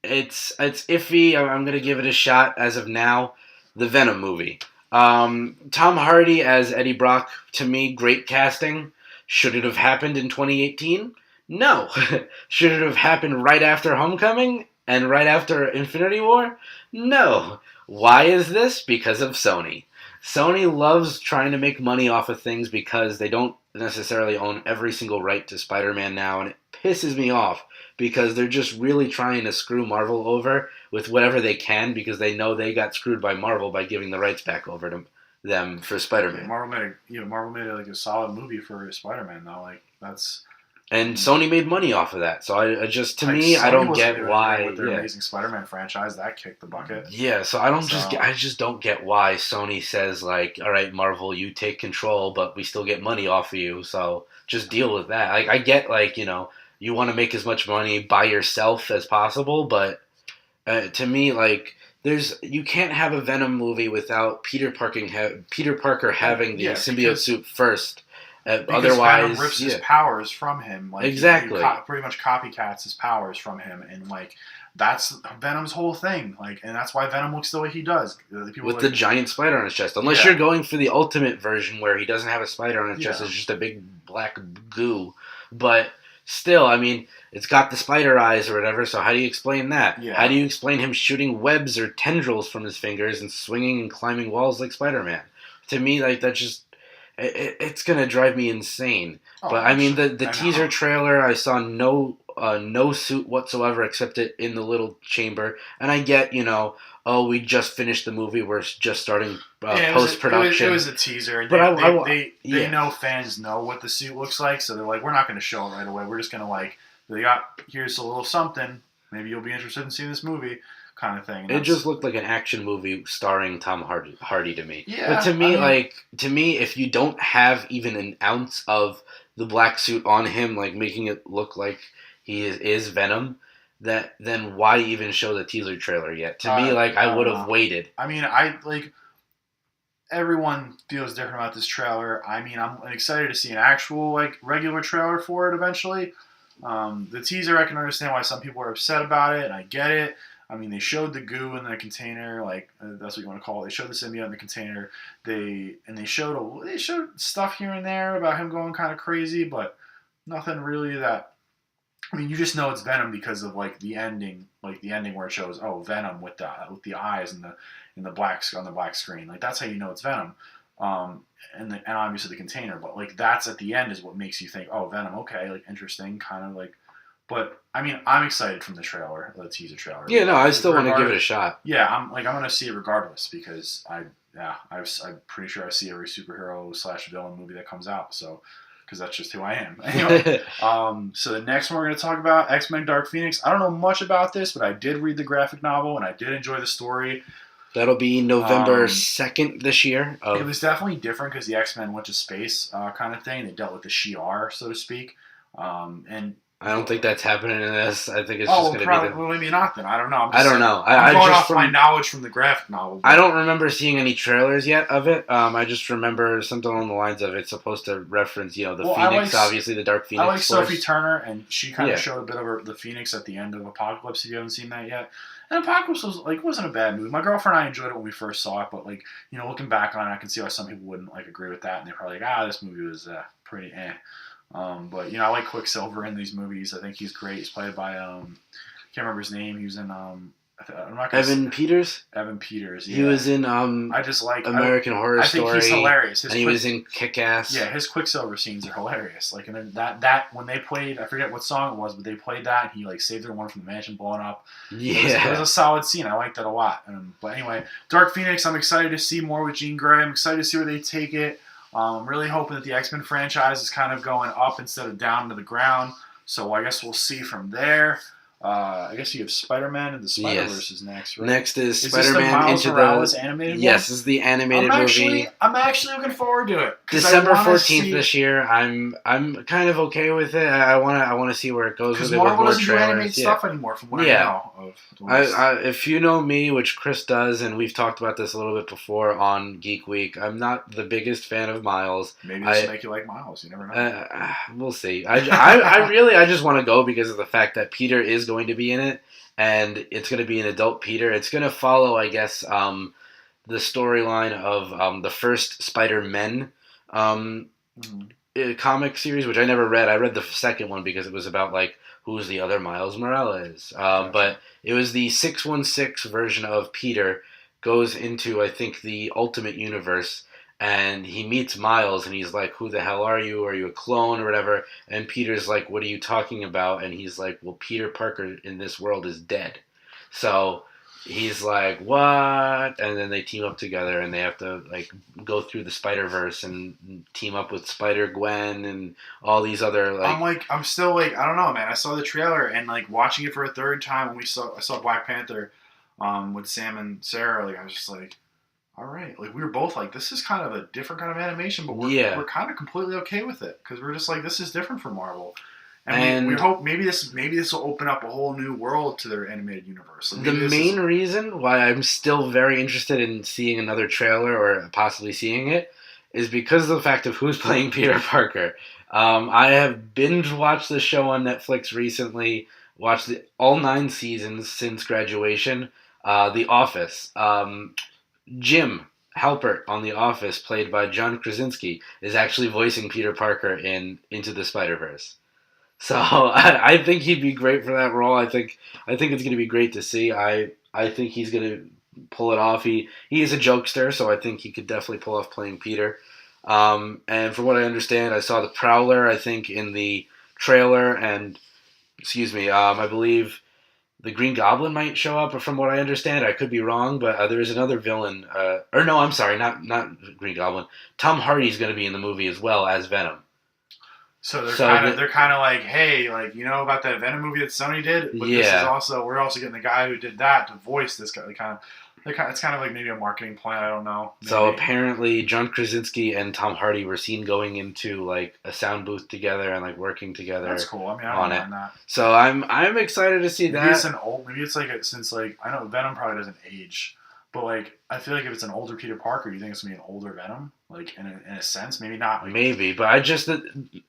it's iffy. I'm gonna give it a shot as of now. The Venom movie. Tom Hardy as Eddie Brock, to me, great casting. Should it have happened in 2018? No. Should it have happened right after Homecoming and right after Infinity War? No. Why is this? Because of Sony. Sony loves trying to make money off of things because they don't necessarily own every single right to Spider-Man now, and it pisses me off because they're just really trying to screw Marvel over with whatever they can because they know they got screwed by Marvel by giving the rights back over to them for Spider-Man. Marvel made like a solid movie for Spider-Man though. Like that's And Sony made money off of that. So I just, to me, Sony I don't wasn't get doing why. anything with their Amazing Spider-Man franchise, that kicked the bucket. Yeah, so I just don't get why Sony says, like, all right, Marvel, you take control, but we still get money off of you, so just deal with that. Like, I get, like, you want to make as much money by yourself as possible, but to me, like, you can't have a Venom movie without Peter Parker having the symbiote suit first. Otherwise, Venom rips his powers from him. Like, exactly. He pretty much copycats his powers from him, and like that's Venom's whole thing. Like, and that's why Venom looks the way he does. With the giant spider on his chest. Unless you're going for the ultimate version where he doesn't have a spider on his chest, it's just a big black goo. But still, I mean, it's got the spider eyes or whatever. So how do you explain that? Yeah. How do you explain him shooting webs or tendrils from his fingers and swinging and climbing walls like Spider-Man? To me, like, that just. It's gonna drive me insane. But I mean, the teaser trailer, I saw no suit whatsoever except it in the little chamber. And I get, we just finished the movie, we're just starting post production. It was a teaser, and but they know fans know what the suit looks like, so they're like, we're not gonna show it right away. We're just gonna here's a little something. Maybe you'll be interested in seeing this movie. Kind of thing. It just looked like an action movie starring Tom Hardy to me. Yeah, but to me, if you don't have even an ounce of the black suit on him, like making it look like he is Venom, then why even show the teaser trailer yet? To me, like, I would have waited. I mean, everyone feels different about this trailer. I mean, I'm excited to see an actual regular trailer for it eventually. The teaser, I can understand why some people are upset about it, and I get it. I mean, they showed the goo in the container, that's what you want to call it. They showed the symbiote in the container. They showed stuff here and there about him going kind of crazy, but nothing really that. I mean, you just know it's Venom because of the ending where it shows Venom with the eyes and the black on the black screen. Like, that's how you know it's Venom. And obviously the container, but that's at the end is what makes you think, oh, Venom, okay, interesting, kind of . But I mean, I'm excited from the teaser trailer. Yeah, no, I still want to give it a shot. Yeah, I'm going to see it regardless because I'm pretty sure I see every superhero / villain movie that comes out. So, because that's just who I am. Anyway, so the next one we're going to talk about, X-Men: Dark Phoenix. I don't know much about this, but I did read the graphic novel and I did enjoy the story. That'll be November 2nd this year. It was definitely different because the X-Men went to space, kind of thing. They dealt with the Shi'ar, so to speak, and. I don't think that's happening in this. I think it's just going to be well, maybe not then. I don't know. I don't know. I'm going off my knowledge from the graphic novel. I don't remember seeing any trailers yet of it. I just remember something along the lines of it's supposed to reference, the Phoenix, obviously the Dark Phoenix. I like Sophie Turner, and she kind of showed a bit of the Phoenix at the end of Apocalypse. If you haven't seen that yet, and Apocalypse was wasn't a bad movie. My girlfriend and I enjoyed it when we first saw it, but looking back on it, I can see why some people wouldn't agree with that, and they're probably this movie was pretty eh. But I like Quicksilver in these movies. I think he's great. He's played by can't remember his name. He was in Evan Peters. Evan Peters. Yeah. He was in I just like American Horror Story. I think he's hilarious. And he was in Kick-Ass. Yeah, his Quicksilver scenes are hilarious. And then that when they played, I forget what song it was, but they played that and he saved everyone from the mansion blowing up. Yeah, it was a solid scene. I liked that a lot. But anyway, Dark Phoenix. I'm excited to see more with Jean Grey. I'm excited to see where they take it. I'm really hoping that the X-Men franchise is kind of going up instead of down to the ground. So I guess we'll see from there. I guess you have Spider-Man and the Spider-Verse is next, right? Next is Spider-Man Into the Morales animated one? Yes, this is the animated movie. I'm actually looking forward to it. December 14th this year. I'm kind of okay with it. I want to see where it goes with it. Marvel with more doesn't do animated stuff anymore, from what I know. If you know me, which Chris does, and we've talked about this a little bit before on Geek Week, I'm not the biggest fan of Miles. Maybe this will make you like Miles. You never know. We'll see. I just want to go because of the fact that Peter is going to be in it, and it's going to be an adult Peter. It's going to follow, I guess, the storyline of the first Spider-Men comic series, which I never read. I read the second one because it was about who's the other Miles Morales. But it was the 616 version of Peter goes into, I think, the Ultimate Universe, and he meets Miles, and he's like, who the hell are you? Are you a clone or whatever? And Peter's like, what are you talking about? And he's like, well, Peter Parker in this world is dead. So he's like, what? And then they team up together, and they have to like go through the Spider-Verse and team up with Spider-Gwen and all these other like. I'm still like, I don't know, man. I saw the trailer and like watching it for a third time when I saw Black Panther, with Sam and Sarah. Like I was just like, all right, like we were both like, this is kind of a different kind of animation, but we're kind of completely okay with it because we're just like, this is different from Marvel. And we hope maybe this will open up a whole new world to their animated universe. The main reason why I'm still very interested in seeing another trailer or possibly seeing it is because of the fact of who's playing Peter Parker. I have binge watched the show on Netflix recently, watched all 9 seasons since graduation. The Office. Jim Halpert on The Office, played by John Krasinski, is actually voicing Peter Parker in Into the Spider-Verse. So I think he'd be great for that role. I think it's going to be great to see. I think he's going to pull it off. He is a jokester, so I think he could definitely pull off playing Peter. And from what I understand, I saw the Prowler, I think, in the trailer, and I believe the Green Goblin might show up. From what I understand, I could be wrong, but there is another villain. Not Green Goblin. Tom Hardy's going to be in the movie as well as Venom. So they're kind of like, hey, like, you know about that Venom movie that Sony did? But this is we're also getting the guy who did that to voice this guy. It's kind of like maybe a marketing plan. I don't know. Maybe. So apparently, John Krasinski and Tom Hardy were seen going into like a sound booth together and like working together. That's cool. I mean, I don't mind that. So I'm excited to see that. Maybe it's like since like I know Venom probably doesn't age. But, like, I feel like if it's an older Peter Parker, you think it's going to be an older Venom? Like, in a sense? Maybe not. Like, maybe. But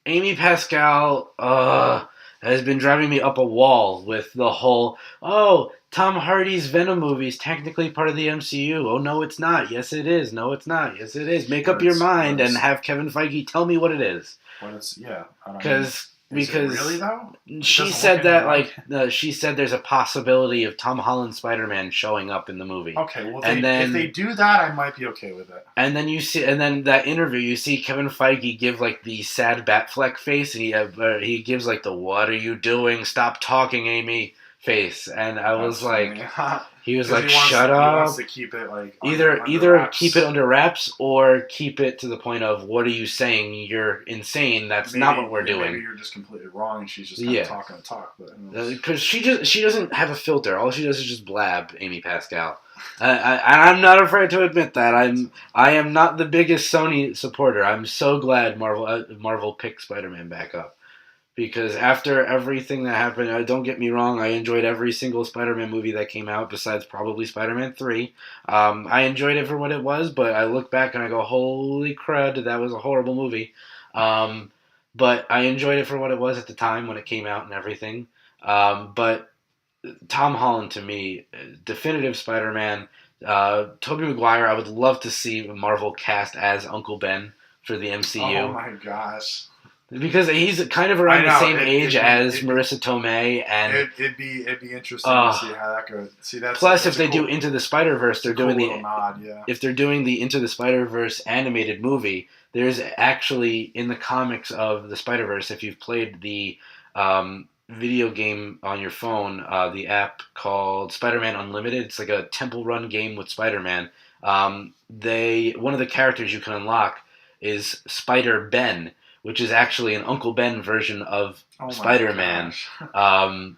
Amy Pascal has been driving me up a wall with the whole, Tom Hardy's Venom movie is technically part of the MCU. Oh, no, it's not. Yes, it is. No, it's not. Yes, it is. Make up your mind and have Kevin Feige tell me what it is. Because really though? She said that she said there's a possibility of Tom Holland's Spider-Man showing up in the movie. Okay, well if they do that, I might be okay with it. And then that interview, you see Kevin Feige give like the sad Batfleck face, and he gives like the "What are you doing? Stop talking, Amy" face, and I was like, he was like, "Shut up!" He wants to keep it like either keep it under wraps or keep it to the point of, "What are you saying? You're insane. That's not what we're doing." Maybe you're just completely wrong, and she's just kind of talking to talk. Because she doesn't have a filter. All she does is just blab. Amy Pascal. I'm not afraid to admit that I am not the biggest Sony supporter. I'm so glad Marvel picked Spider-Man back up. Because after everything that happened, don't get me wrong, I enjoyed every single Spider-Man movie that came out, besides probably Spider-Man 3. I enjoyed it for what it was, but I look back and I go, holy crud, that was a horrible movie. But I enjoyed it for what it was at the time when it came out and everything. But Tom Holland, to me, definitive Spider-Man. Tobey Maguire, I would love to see Marvel cast as Uncle Ben for the MCU. Oh my gosh. Because he's kind of around the same age as Marissa Tomei, and it'd be interesting to see how that goes. See, plus if they do Into the Spider-Verse, they're doing the nod, yeah. If they're doing the Into the Spider-Verse animated movie, there's actually in the comics of the Spider-Verse, if you've played the video game on your phone, the app called Spider-Man Unlimited, it's like a temple run game with Spider-Man. One of the characters you can unlock is Spider-Ben, which is actually an Uncle Ben version of Spider-Man. And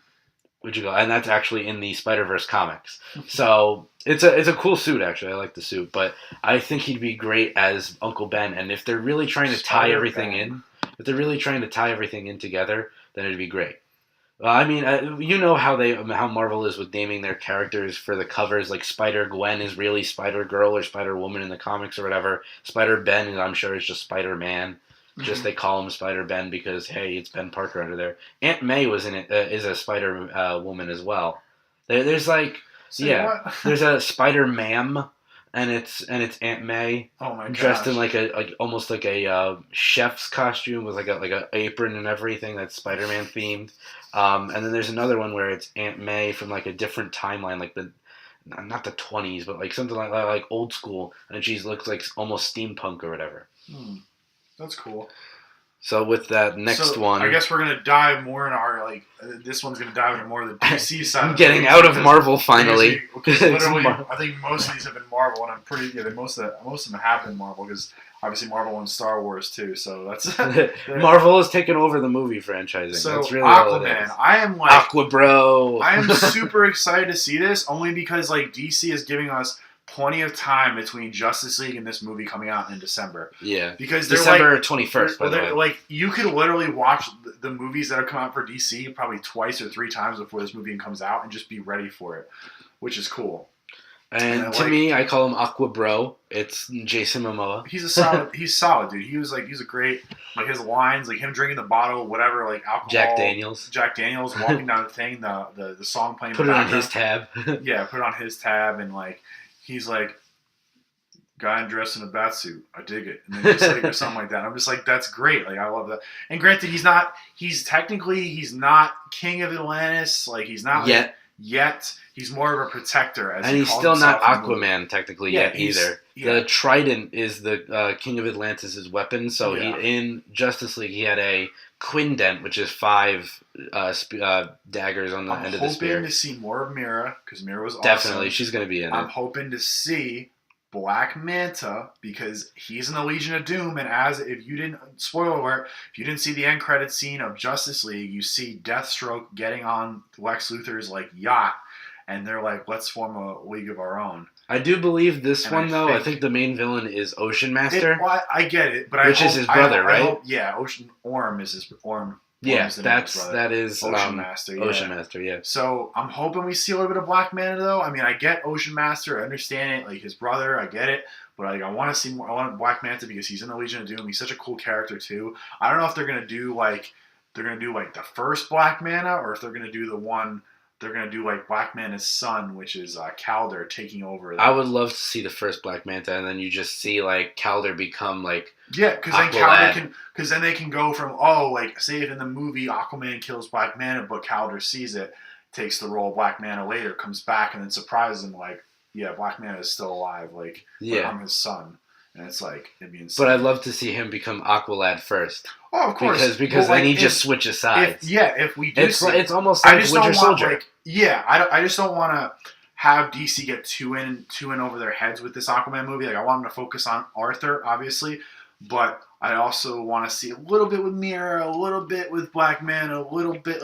that's actually in the Spider-Verse comics. So it's a cool suit, actually. I like the suit, but I think he'd be great as Uncle Ben. And if they're really trying to tie everything in together, then it'd be great. I mean, you know how Marvel is with naming their characters for the covers. Like Spider-Gwen is really Spider-Girl or Spider-Woman in the comics or whatever. Spider-Ben, I'm sure, is just Spider-Man. Just they call him Spider-Ben because, hey, it's Ben Parker under there. Aunt May was in it, is a Spider-Woman as well. There's like, there's a Spider-Ma'am, and it's Aunt May. Oh my gosh. Dressed in like almost like a chef's costume with like a apron and everything that's Spider-Man themed. And then there's another one where it's Aunt May from like a different timeline, like not the 20s, but like something like old school, and she looks like almost steampunk or whatever. That's cool. So with that next one, I guess we're gonna dive more into our this one's gonna dive into more of the DC side. I'm getting out of Marvel finally. Because literally, I think most of these have been Marvel, and I'm pretty most of them have been Marvel because obviously Marvel and Star Wars too. So that's Marvel has taken over the movie franchising. So that's really Aquaman, all it is. I am Aqua Bro. I am super excited to see this only because DC is giving us plenty of time between Justice League and this movie coming out in December. Yeah, because December 21st. By the way, you could literally watch the movies that have come out for DC probably twice or three times before this movie comes out and just be ready for it, which is cool. And to me, I call him Aqua Bro. It's Jason Momoa. He's solid, dude. He was a great, his lines, him drinking the bottle, whatever, alcohol. Jack Daniels walking down the thing, the song playing. Put it on his tab. Yeah, put it on his tab, and he's guy dressed in a bat suit. I dig it. And then just or something like that. I'm just that's great. I love that. And granted, he's not King of Atlantis. He's not yet. He's more of a protector. And he's still not Aquaman technically yet either. Yeah. The Trident is the King of Atlantis' weapon. So he in Justice League he had a Quindent, which is 5 daggers on the end of the spear. I'm hoping to see more of Mira because Mira was awesome. Definitely, she's going to be in it. I'm hoping to see Black Manta because he's in the Legion of Doom, and if you didn't see the end credit scene of Justice League, you see Deathstroke getting on Lex Luthor's yacht, and they're let's form a league of our own. I do believe this one though. I think the main villain is Ocean Master. I get it, but which is his brother, right? Ocean Orm is his Orm. Yeah, that is Ocean Master. Yeah. Ocean Master, yeah. So I'm hoping we see a little bit of Black Manta, though. I mean, I get Ocean Master, I understand it, his brother, I get it, but I want to see more. I want Black Manta because he's in the Legion of Doom. He's such a cool character too. I don't know if they're gonna do the first Black Manta, or if they're gonna do the one. They're going to do Black Manta's son, which is Calder, taking over. I would love to see the first Black Manta, and then you just see Calder become yeah, because then they can go from say if in the movie Aquaman kills Black Manta, but Calder sees it, takes the role of Black Manta later, comes back and then surprises him Black Manta is still alive, I'm his son. And it's it'd be insane. But I'd love to see him become Aqualad first. Oh, of course. Because then he just switches sides. If we do it's almost like Winter Soldier. I just don't want to have DC get too in over their heads with this Aquaman movie. I want them to focus on Arthur, obviously. But I also want to see a little bit with Mira, a little bit with Black Manta, a little bit,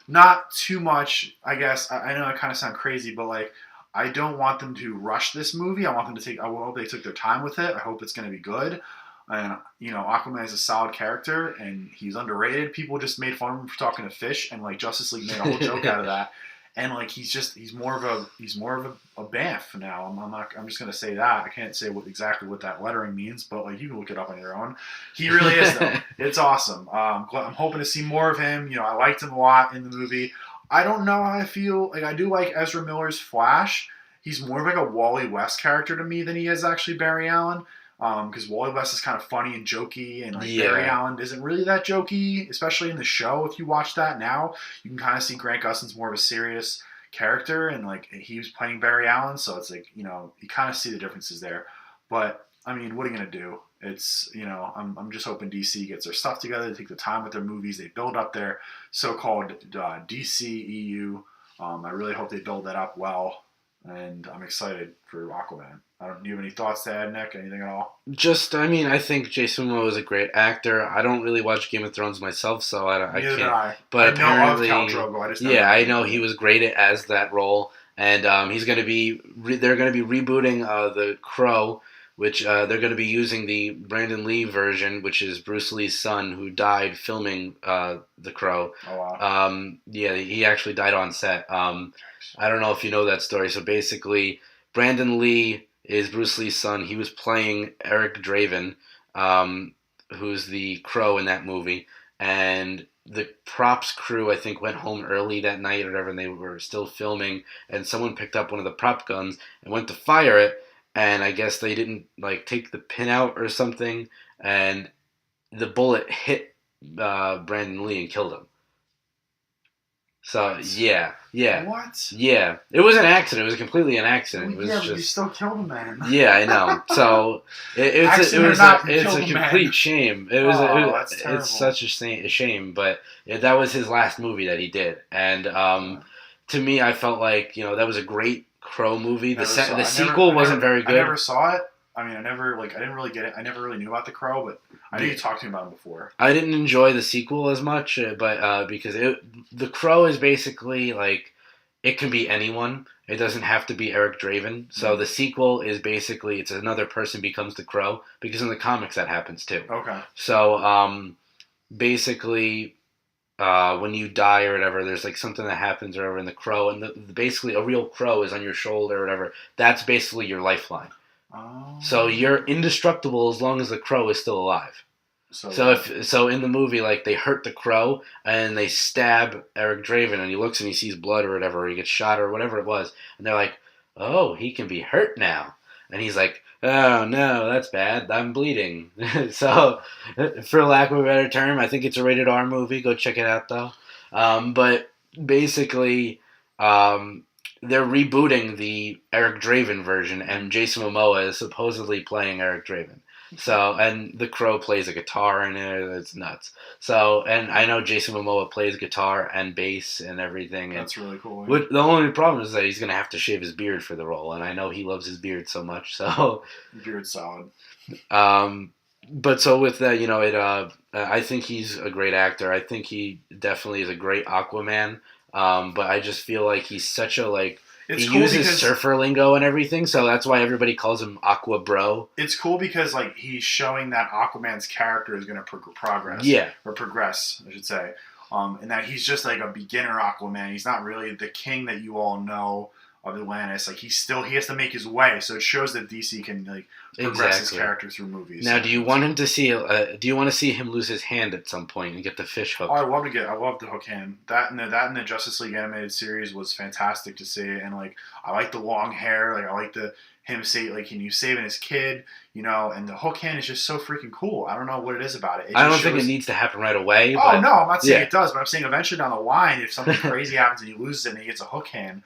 not too much, I guess. I know I kind of sound crazy, but I don't want them to rush this movie. I hope they took their time with it. I hope it's going to be good. And, Aquaman is a solid character, and he's underrated. People just made fun of him for talking to fish, and, Justice League made a whole joke out of that. And, he's more of a Banff now. I'm just going to say that. I can't say exactly what that lettering means, but, you can look it up on your own. He really is, though. It's awesome. I'm hoping to see more of him. I liked him a lot in the movie. I don't know how I feel. I do like Ezra Miller's Flash. He's more of a Wally West character to me than he is actually Barry Allen. Because Wally West is kind of funny and jokey, and Barry Allen isn't really that jokey, especially in the show. If you watch that now, you can kind of see Grant Gustin's more of a serious character, and he was playing Barry Allen, so it's you kind of see the differences there. But I mean, what are you gonna do? It's I'm just hoping DC gets their stuff together. They take the time with their movies. They build up their so-called DCEU. I really hope they build that up well, and I'm excited for Aquaman. Do you have any thoughts to add, Nick? Anything at all? I think Jason Momoa is a great actor. I don't really watch Game of Thrones myself, so I can't. But apparently, I know of Khal Drogo. I know he was great as that role, and he's going to be. They're going to be rebooting The Crow, which they're going to be using the Brandon Lee version, which is Bruce Lee's son, who died filming The Crow. Oh wow. He actually died on set. I don't know if you know that story. So basically, Brandon Lee is Bruce Lee's son. He was playing Eric Draven, who's the Crow in that movie. And the props crew, I think, went home early that night or whatever, and they were still filming. And someone picked up one of the prop guns and went to fire it. And I guess they didn't take the pin out or something. And the bullet hit Brandon Lee and killed him. So yeah. What? Yeah, it was an accident. It was completely an accident. It was But just you still killed a man. Yeah, I know. So it's a complete shame. That's terrible. It's such a shame. But that was his last movie that he did, and to me, I felt like that was a great Crow movie. The sequel wasn't very good. I never saw it. I mean, I didn't really get it. I never really knew about the Crow, but I knew you talked to me about him before. I didn't enjoy the sequel as much, but because the Crow is basically like it can be anyone. It doesn't have to be Eric Draven. So the sequel is basically it's another person becomes the Crow because in the comics that happens too. Okay. So basically when you die or whatever, there's like something that happens or whatever in the Crow, and basically a real crow is on your shoulder or whatever. That's basically your lifeline. Oh. So you're indestructible as long as the Crow is still alive. So in the movie, like they hurt the Crow and they stab Eric Draven, and he looks and he sees blood or whatever, or he gets shot or whatever it was, and they're like, "Oh, he can be hurt now," and he's like, "Oh no, that's bad. I'm bleeding." So, for lack of a better term, I think it's a rated R movie. Go check it out though. But basically, they're rebooting the Eric Draven version, and Jason Momoa is supposedly playing Eric Draven. So, and the Crow plays a guitar in it. It's nuts. So, and I know Jason Momoa plays guitar and bass and everything. That's really cool. The only problem is that he's going to have to shave his beard for the role, and I know he loves his beard so much. So, beard's solid. But so with that, I think he's a great actor. I think he definitely is a great Aquaman. But I just feel like he's such a he uses surfer lingo and everything, so that's why everybody calls him Aqua Bro. It's cool because he's showing that Aquaman's character is going to progress. Yeah. Or progress, I should say. And that he's just like a beginner Aquaman. He's not really the king that you all know of Atlantis. Like he has to make his way. So it shows that DC can progress his character through movies. Now, do you want him to see? Do you want to see him lose his hand at some point and get the fish hook? Oh, I love the hook hand. That and the Justice League animated series was fantastic to see. And I like the long hair. I like him saving his kid. And the hook hand is just so freaking cool. I don't know what it is about it. I don't think it needs to happen right away. No, I'm not saying it does, but I'm saying eventually down the line, if something crazy happens and he loses it and he gets a hook hand,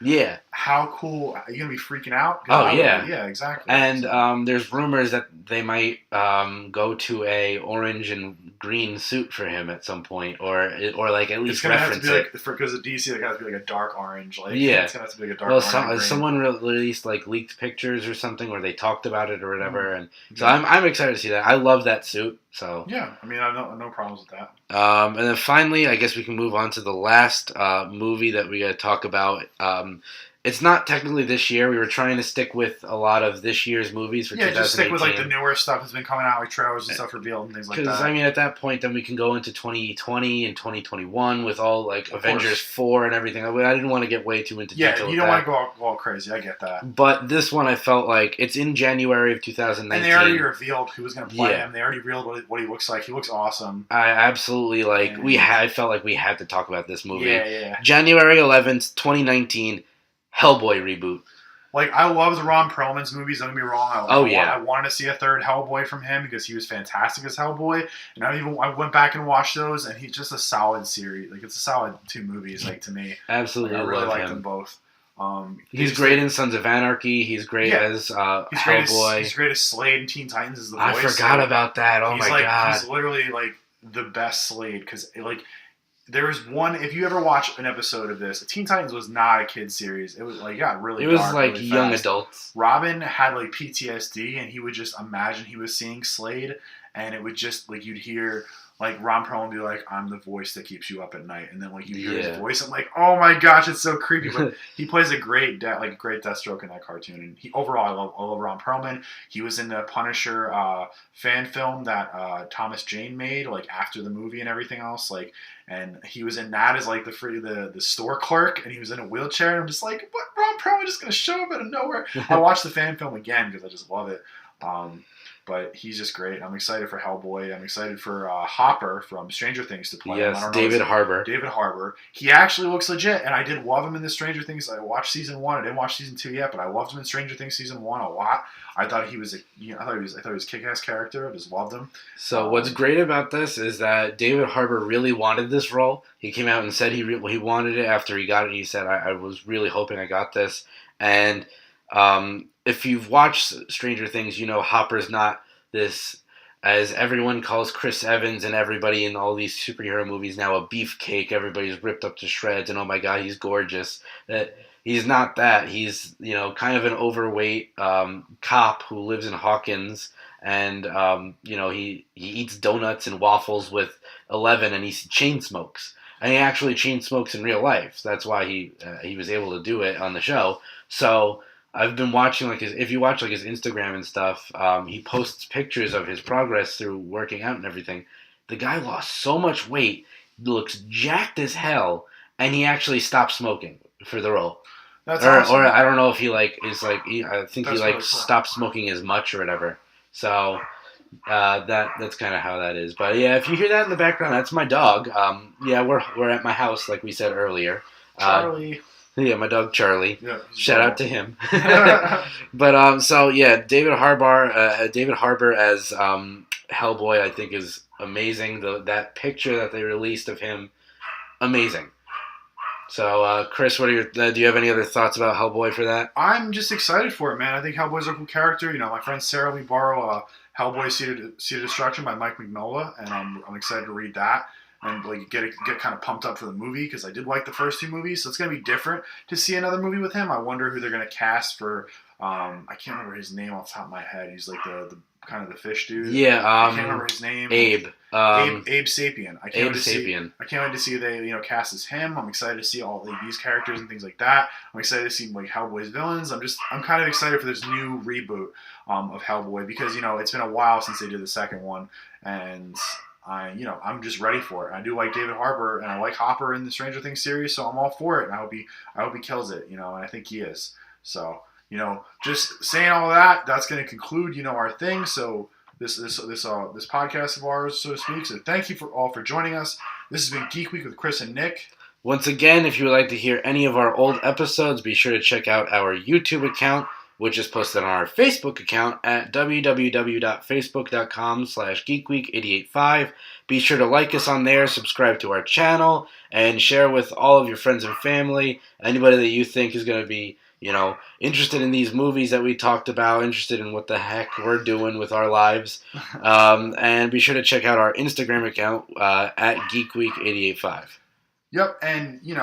how cool are you gonna be freaking out? Yeah, exactly. And there's rumors that they might go to a orange and green suit for him at some point, or at least reference it. Because of DC, it has to be a dark orange. It's gonna have to be a dark orange. Well, someone released leaked pictures or something where they talked about it or whatever, and so I'm excited to see that. I love that suit. So yeah, I mean, I have no problems with that. And then finally, I guess we can move on to the last movie that we got to talk about. It's not technically this year. We were trying to stick with a lot of this year's movies for 2018. Yeah, just stick with the newer stuff that's been coming out, trailers and stuff revealed and things like that. Because, I mean, at that point, then we can go into 2020 and 2021 with all, Avengers 4 and everything. I didn't want to get way too into detail. Yeah, you don't want to go all crazy. I get that. But this one, I felt like it's in January of 2019. And they already revealed who was going to play him. They already revealed what he looks like. He looks awesome. I absolutely, I felt like we had to talk about this movie. Yeah. January 11th, 2019. Hellboy reboot. I love the Ron Perlman's movies, don't get me wrong. I wanted to see a third Hellboy from him because he was fantastic as Hellboy. And I went back and watched those, and he's just a solid series. It's a solid 2 movies, to me. Absolutely, I really like them both. He's great in Sons of Anarchy. He's great as Hellboy. He's great as Slade in Teen Titans as the voice. I forgot about that. Oh my god. He's literally the best Slade because there's one. If you ever watch an episode of this, Teen Titans was not a kid series. It was got really. It was dark, really young fast. adults. Robin had PTSD, and he would just imagine he was seeing Slade, and it would just you'd hear Ron Perlman be like, "I'm the voice that keeps you up at night," and then you hear his voice. I'm like, "Oh my gosh, it's so creepy." But he plays a great great Deathstroke in that cartoon, and overall I love Ron Perlman. He was in the Punisher fan film that Thomas Jane made after the movie and everything else and he was in that as the store clerk, and he was in a wheelchair, and I'm just what, Ron Perlman just gonna show up out of nowhere? I watched the fan film again because I just love it. But he's just great. I'm excited for Hellboy. I'm excited for Hopper from Stranger Things to play him. Yes, David Harbour. David Harbour. He actually looks legit, and I did love him in the Stranger Things. I watched season 1. I didn't watch season 2 yet, but I loved him in Stranger Things season 1 a lot. I thought he was a kick-ass character. I just loved him. So what's great about this is that David Harbour really wanted this role. He came out and said he wanted it. After he got it, he said, I was really hoping I got this. And if you've watched Stranger Things, you know Hopper's not this, as everyone calls Chris Evans and everybody in all these superhero movies now, a beefcake. Everybody's ripped up to shreds and oh my god, he's gorgeous. That he's not that. He's, you know, kind of an overweight cop who lives in Hawkins, and you know, he eats donuts and waffles with 11, and he chain smokes. And he actually chain smokes in real life. So that's why he was able to do it on the show. So I've been watching, like, if you watch, like, his Instagram and stuff, he posts pictures of his progress through working out and everything. The guy lost so much weight, looks jacked as hell, and he actually stopped smoking for the role. That's awesome. Or I don't know if he, like, is, like, I think That's he, like, really cool. stopped smoking as much or whatever. So that's kind of how that is. But, yeah, if you hear that in the background, that's my dog. Yeah, we're at my house, like we said earlier. Charlie. Yeah, my dog Charlie. Yeah, Shout out to him. But so yeah, David Harbour as Hellboy, I think is amazing. That picture that they released of him, amazing. So Chris, what are do you have any other thoughts about Hellboy for that? I'm just excited for it, man. I think Hellboy's a cool character. You know, my friend Sarah Lee borrow Hellboy Seed of Destruction by Mike Mignola, and I'm excited to read that. And like get kind of pumped up for the movie because I did like the first 2 movies, so it's gonna be different to see another movie with him. I wonder who they're gonna cast for. I can't remember his name off the top of my head. He's like the kind of the fish dude. Yeah, I can't remember his name. Abe. Abe Sapien. I can't Sapien. wait to see they cast as him. I'm excited to see all these characters and things like that. I'm excited to see like Hellboy's villains. I'm kind of excited for this new reboot of Hellboy because it's been a while since they did the second one, and I'm just ready for it. I do like David Harbour, and I like Hopper in the Stranger Things series, so I'm all for it. And I hope he kills it, and I think he is. So, just saying all that, that's going to conclude, our thing. So this podcast of ours, so to speak. So thank you all for joining us. This has been Geek Week with Chris and Nick. Once again, if you would like to hear any of our old episodes, be sure to check out our YouTube account, which is posted on our Facebook account at www.facebook.com/geekweek885. Be sure to like us on there, subscribe to our channel, and share with all of your friends and family, anybody that you think is going to be, interested in these movies that we talked about, interested in what the heck we're doing with our lives. And be sure to check out our Instagram account at geekweek885. Yep, and, you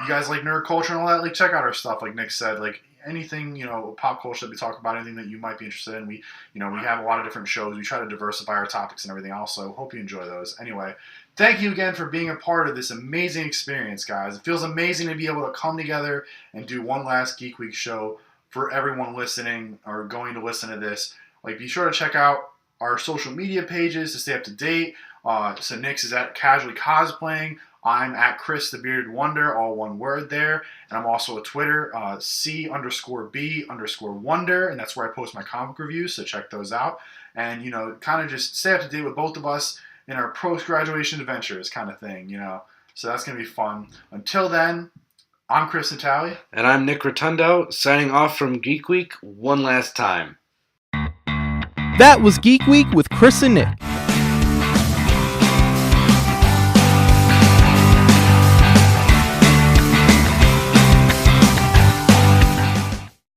guys like nerd culture and all that, like, check out our stuff, like Nick said, like, anything, pop culture that we talk about, anything that you might be interested in. We have a lot of different shows. We try to diversify our topics and everything else, so hope you enjoy those. Anyway, thank you again for being a part of this amazing experience, guys. It feels amazing to be able to come together and do one last Geek Week show for everyone listening or going to listen to this. Like, be sure to check out our social media pages to stay up to date. So Nick's is at Casually Cosplaying. I'm at Chris the Bearded Wonder, all one word there. And I'm also at Twitter, C_B_Wonder, and that's where I post my comic reviews, so check those out. And, kind of just stay up to date with both of us in our post-graduation adventures kind of thing, So that's going to be fun. Until then, I'm Chris Natali. And I'm Nick Rotundo, signing off from Geek Week one last time. That was Geek Week with Chris and Nick.